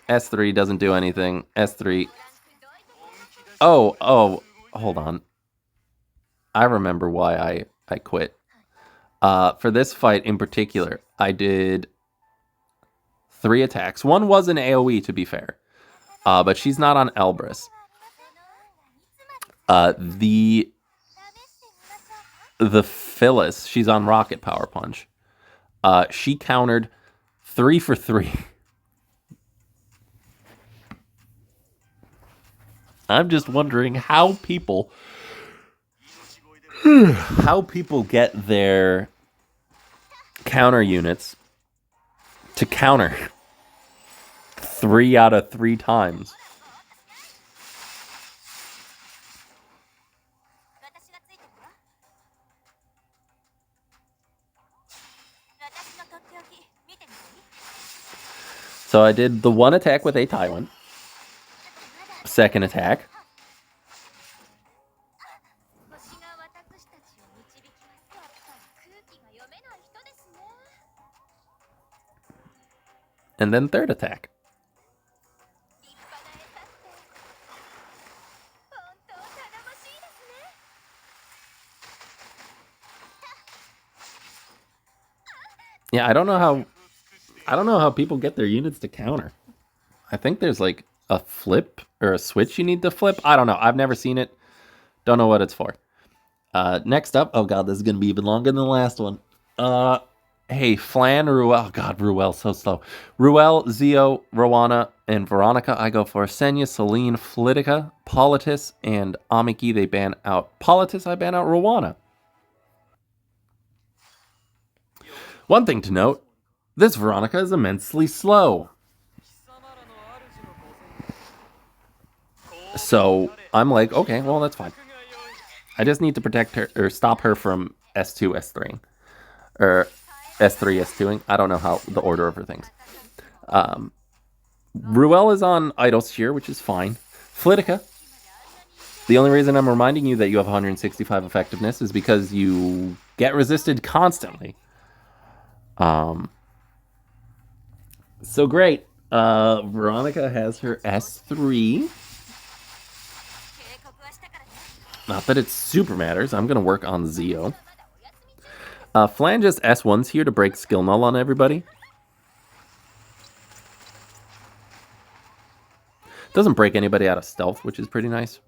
S3 doesn't do anything. S3. Oh, hold on. I remember why I quit. For this fight in particular, I did 3 attacks. One was an AoE, to be fair. But she's not on Elbrus. The Phyllis, she's on Rocket Power Punch. She countered 3 for 3. I'm just wondering how people get their counter units to counter 3 out of 3 times. So I did the 1 attack with a Tywin. Second attack. And then third attack. Yeah, I don't know how people get their units to counter. I think there's like a flip or a switch you need to flip. I don't know. I've never seen it. Don't know what it's for. Next up, oh god, this is gonna be even longer than the last one. Hey, Flan, Ruel. God, Ruel's so slow. Ruel, Zio, Rowana, and Veronica. I go for Senya, Celine, Flitica, Politis, and Amiki. They ban out Politis. I ban out Rowana. One thing to note, this Veronica is immensely slow. So I'm like, okay, well, that's fine. I just need to protect her or stop her from S2, S3. Or S3, S2ing. I don't know how the order of her things. Ruel is on Idle Shear, which is fine. Flitica. The only reason I'm reminding you that you have 165 effectiveness is because you get resisted constantly. So great. Veronica has her S3. Not that it super matters. I'm going to work on Zio. Flan just S1's here to break skill null on everybody. Doesn't break anybody out of stealth, which is pretty nice.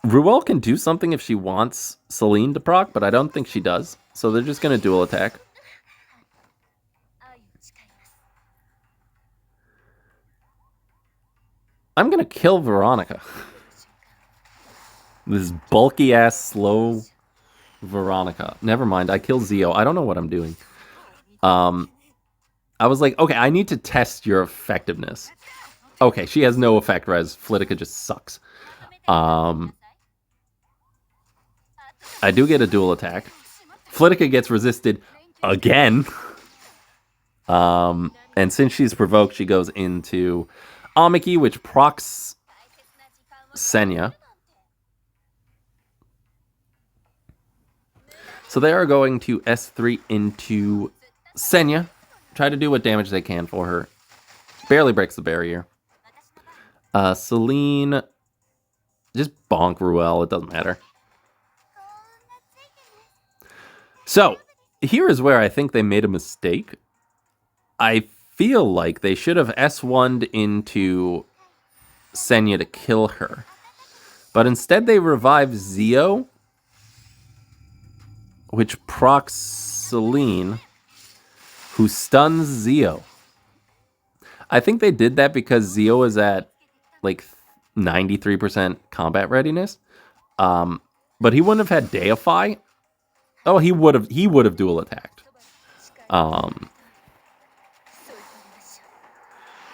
Ruel can do something if she wants Celine to proc, but I don't think she does. So they're just going to dual attack. I'm going to kill Veronica. This bulky-ass, slow Veronica. Never mind, I kill Zio. I don't know what I'm doing. I was like, okay, I need to test your effectiveness. Okay, she has no effect, whereas Flitica just sucks. I do get a dual attack. Flitica gets resisted again. And since she's provoked, she goes into Amiki, which procs Senya. So they are going to S3 into Senya. Try to do what damage they can for her. Barely breaks the barrier. Celine. Just bonk Ruel. It doesn't matter. So, here is where I think they made a mistake. I feel like they should have S1'd into Senya to kill her. But instead they revive Zio, which procs Celine, who stuns Zio. I think they did that because Zio is at like 93% combat readiness. But he wouldn't have had Deify. Oh, he would have dual attacked.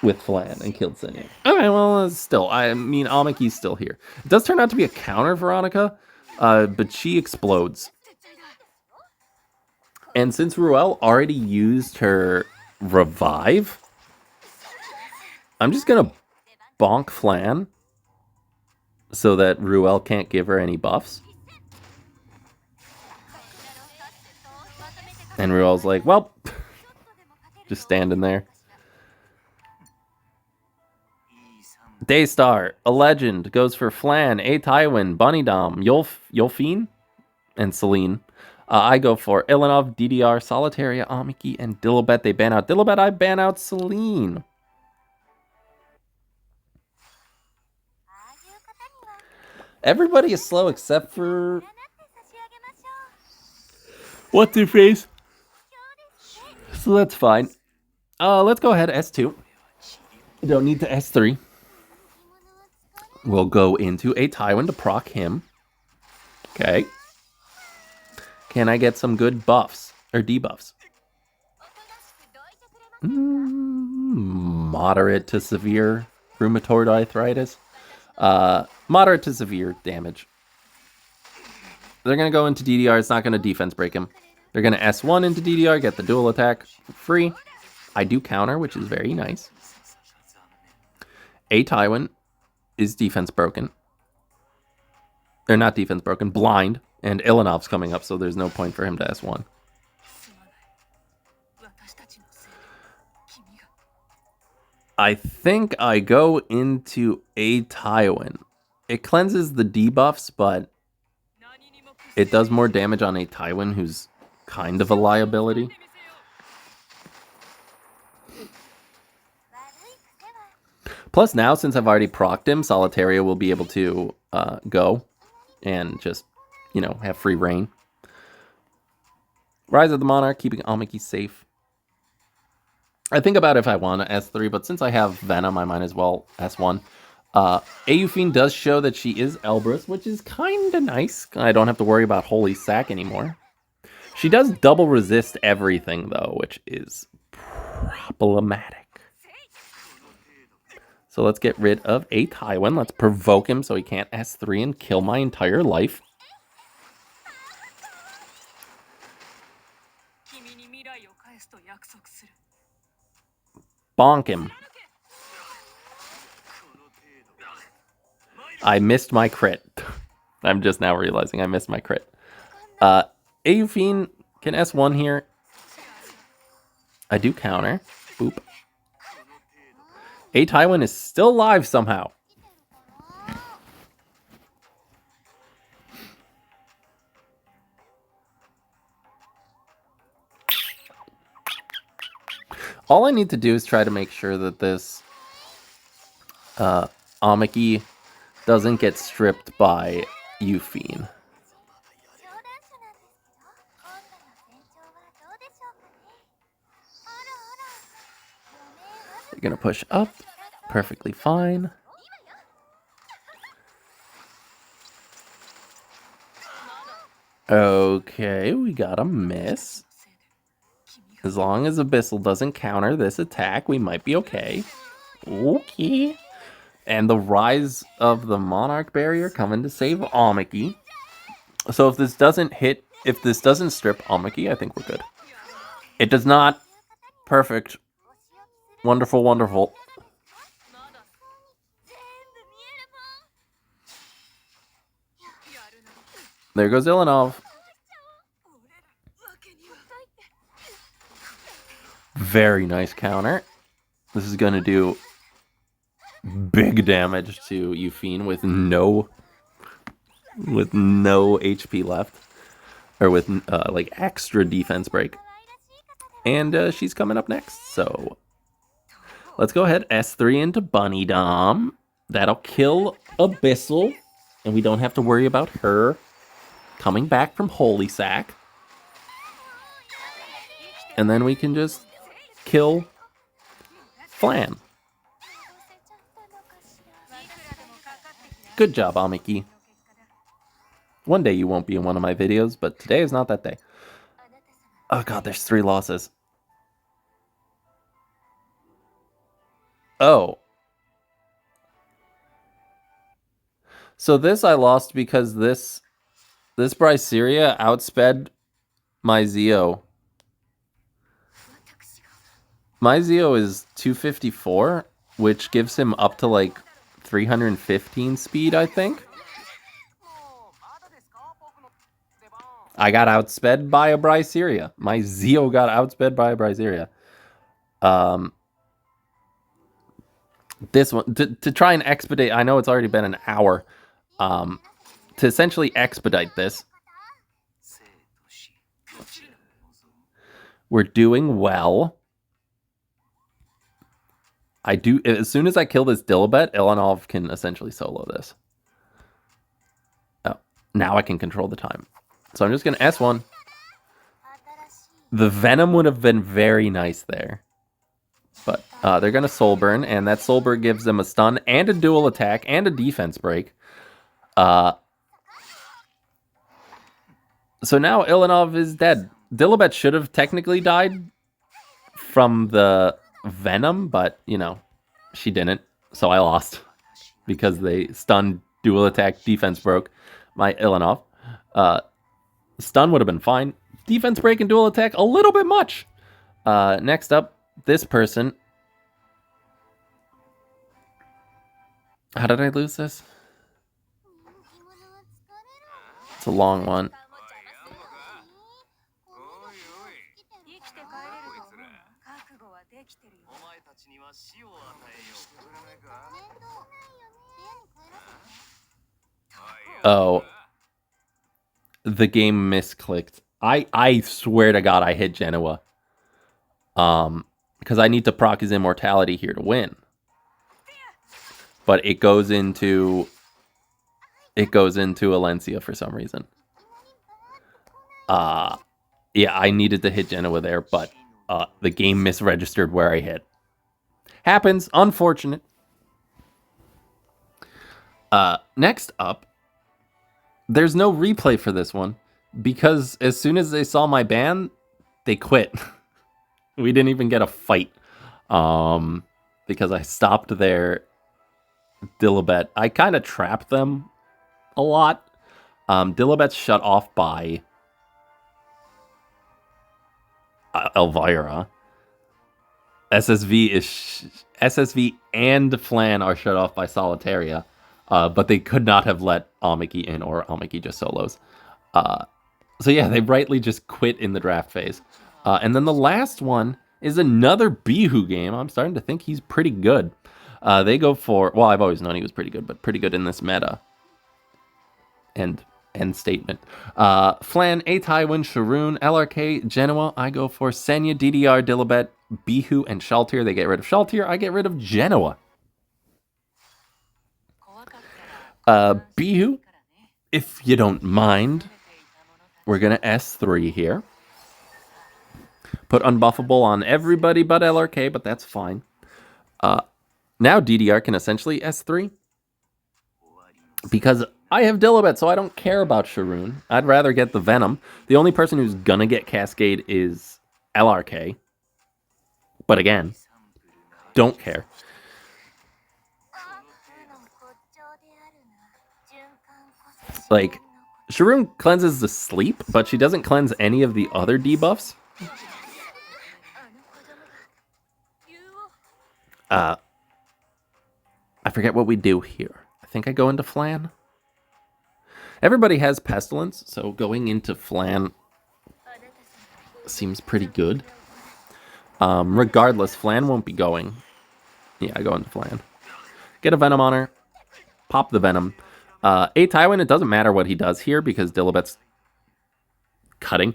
With Flan and killed Senya. Okay, well, still, I mean, Amiki's still here. It does turn out to be a counter, Veronica, but she explodes. And since Ruel already used her revive, I'm just gonna bonk Flan so that Ruel can't give her any buffs. And Ruel's like, well, just standing there. Daystar, a legend, goes for Flan, A Tywin, Bunny Dom, Yolfine, and Celine. I go for Ilanov, DDR, Solitaria, Amiki, and Dilibet. They ban out Dilibet. I ban out Celine. Everybody is slow except for... What's your face? So that's fine. Let's go ahead, S2. Don't need to S3. We'll go into a Tywin to proc him. Okay. Can I get some good buffs? Or debuffs? Moderate to severe rheumatoid arthritis. Moderate to severe damage. They're going to go into DDR. It's not going to defense break him. They're going to S1 into DDR, get the dual attack free. I do counter, which is very nice. A Tywin is defense broken. They're not defense broken, blind. And Ilanov's coming up, so there's no point for him to S1. I think I go into a Tywin. It cleanses the debuffs, but it does more damage on a Tywin, who's kind of a liability. Plus now, since I've already procced him, Solitaria will be able to go and just, you know, have free reign. Rise of the Monarch, keeping Amiki safe. I think about if I want to S3, but since I have Venom, I might as well S1. Eufine does show that she is Elbrus, which is kind of nice. I don't have to worry about Holy Sack anymore. She does double resist everything, though, which is problematic. So let's get rid of a Tywin. Let's provoke him so he can't S3 and kill my entire life. Bonk him. I missed my crit. I'm just now realizing I missed my crit. Eufine can S1 here. I do counter. Boop. A Tywin is still alive somehow. All I need to do is try to make sure that this Amiki doesn't get stripped by Eufine. You're gonna push up. Perfectly fine. Okay, we got a miss. As long as Abyssal doesn't counter this attack, we might be okay. Okay. And the Rise of the Monarch barrier coming to save Amiki. So if this doesn't hit, if this doesn't strip Amiki, I think we're good. It does not. Perfect. Wonderful, wonderful. There goes Ilanov. Very nice counter. This is going to do big damage to Eufine with no HP left. Or with like extra defense break. And she's coming up next. So let's go ahead. S3 into Bunny Dom. That'll kill Abyssal, and we don't have to worry about her coming back from Holy Sack. And then we can just kill Flan. Good job, Amiki. One day you won't be in one of my videos, but today is not that day. Oh god, there's 3 losses. Oh. So this I lost because this Bryceria outsped my Zeo. My Zeo is 254, which gives him up to like 315 speed, I think. I got outsped by a Bryceria. My Zeo got outsped by a Bryceria. This one, to try and expedite, I know it's already been an hour, to essentially expedite this. We're doing well. As soon as I kill this Dilibet, Ilanov can essentially solo this. Oh, now I can control the time. So I'm just going to S1. The Venom would have been very nice there. But they're going to Soul Burn, and that Soul Burn gives them a stun and a dual attack and a defense break. So now Ilanov is dead. Dilibet should have technically died from the Venom, but, you know, she didn't. So I lost because they stunned, dual attack, defense broke my Ilanov. Stun would have been fine. Defense break and dual attack, a little bit much. Next up, this person. How did I lose this? It's a long one. Oh. The game misclicked. I swear to God I hit Genoa. Because I need to proc his immortality here to win. But it goes into Alencia for some reason. Yeah, I needed to hit Genoa there, but the game misregistered where I hit. Happens, unfortunate. Next up, there's no replay for this one because as soon as they saw my ban, they quit. We didn't even get a fight because I stopped their Dilibet. I kind of trapped them a lot. Dilibet's shut off by Elvira. SSV and Flan are shut off by Solitaria, but they could not have let Amiki in, or Amiki just solos. So yeah, they rightly just quit in the draft phase. And then the last one is another Beehoo game. I'm starting to think he's pretty good. They go for, well, I've always known he was pretty good, but pretty good in this meta. End statement. Flan, A Tywin, Sharoon, LRK, Genoa. I go for Senya, DDR, Dilibet, Beehoo, and Shelter. They get rid of Shelter. I get rid of Genoa. Beehoo, if you don't mind, we're going to S3 here. Put unbuffable on everybody but LRK, but that's fine. Now DDR can essentially S3. Because I have Dilibet, so I don't care about Sharoon. I'd rather get the Venom. The only person who's gonna get Cascade is LRK. But again, don't care. Like, Sharoon cleanses the sleep, but she doesn't cleanse any of the other debuffs. I forget what we do here. I think I go into Flan. Everybody has Pestilence, so going into Flan seems pretty good. Regardless, Flan won't be going. Yeah, I go into Flan. Get a Venom on her. Pop the Venom. A Tywin, it doesn't matter what he does here because Dilibet's cutting.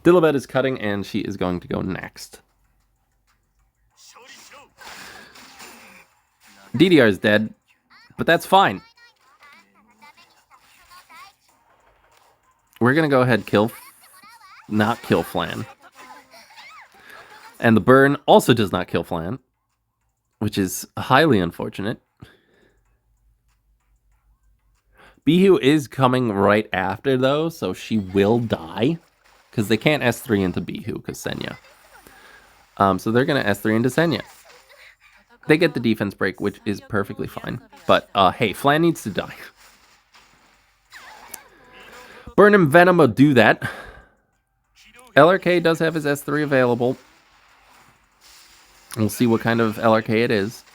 Dilibet is cutting, and she is going to go next. DDR is dead, but that's fine. We're going to go ahead and not kill Flan. And the burn also does not kill Flan, which is highly unfortunate. Beehoo is coming right after, though, so she will die. Because they can't S3 into Beehoo, because Senya. So they're going to S3 into Senya. They get the defense break, which is perfectly fine. But, hey, Flan needs to die. Burn and Venom will do that. LRK does have his S3 available. We'll see what kind of LRK it is.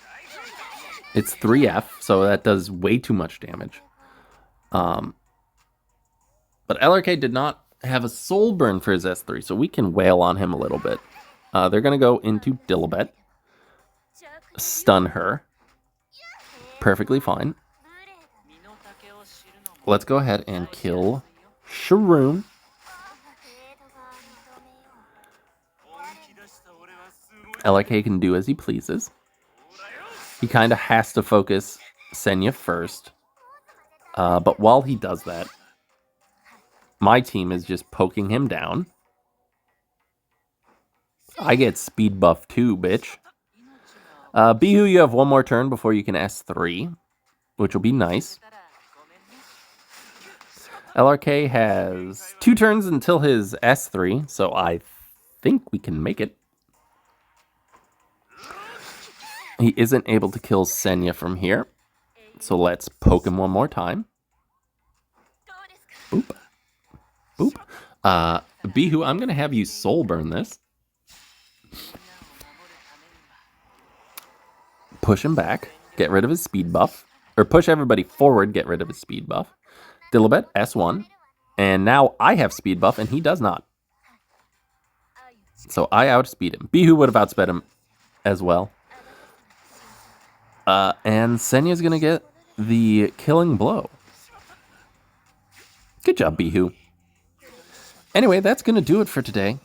It's 3F, so that does way too much damage. But LRK did not have a soul burn for his S3, so we can wail on him a little bit. They're going to go into Dilibet. Stun her. Perfectly fine. Let's go ahead and kill Sharoon. LRK can do as he pleases. He kind of has to focus Senya first. But while he does that, my team is just poking him down. I get speed buff too, bitch. Beehoo, you have one more turn before you can S3, which will be nice. LRK has 2 turns until his S3, so I think we can make it. He isn't able to kill Senya from here, so let's poke him one more time. Boop. Boop. Beehoo, I'm going to have you soul burn this. Push him back, get rid of his speed buff. Or push everybody forward, get rid of his speed buff. Dilibet, S1. And now I have speed buff, and he does not. So I outspeed him. Beehoo would have outsped him as well. And Senya's going to get the killing blow. Good job, Beehoo. Anyway, that's going to do it for today.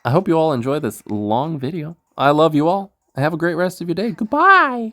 I hope you all enjoy this long video. I love you all. Have a great rest of your day. Goodbye.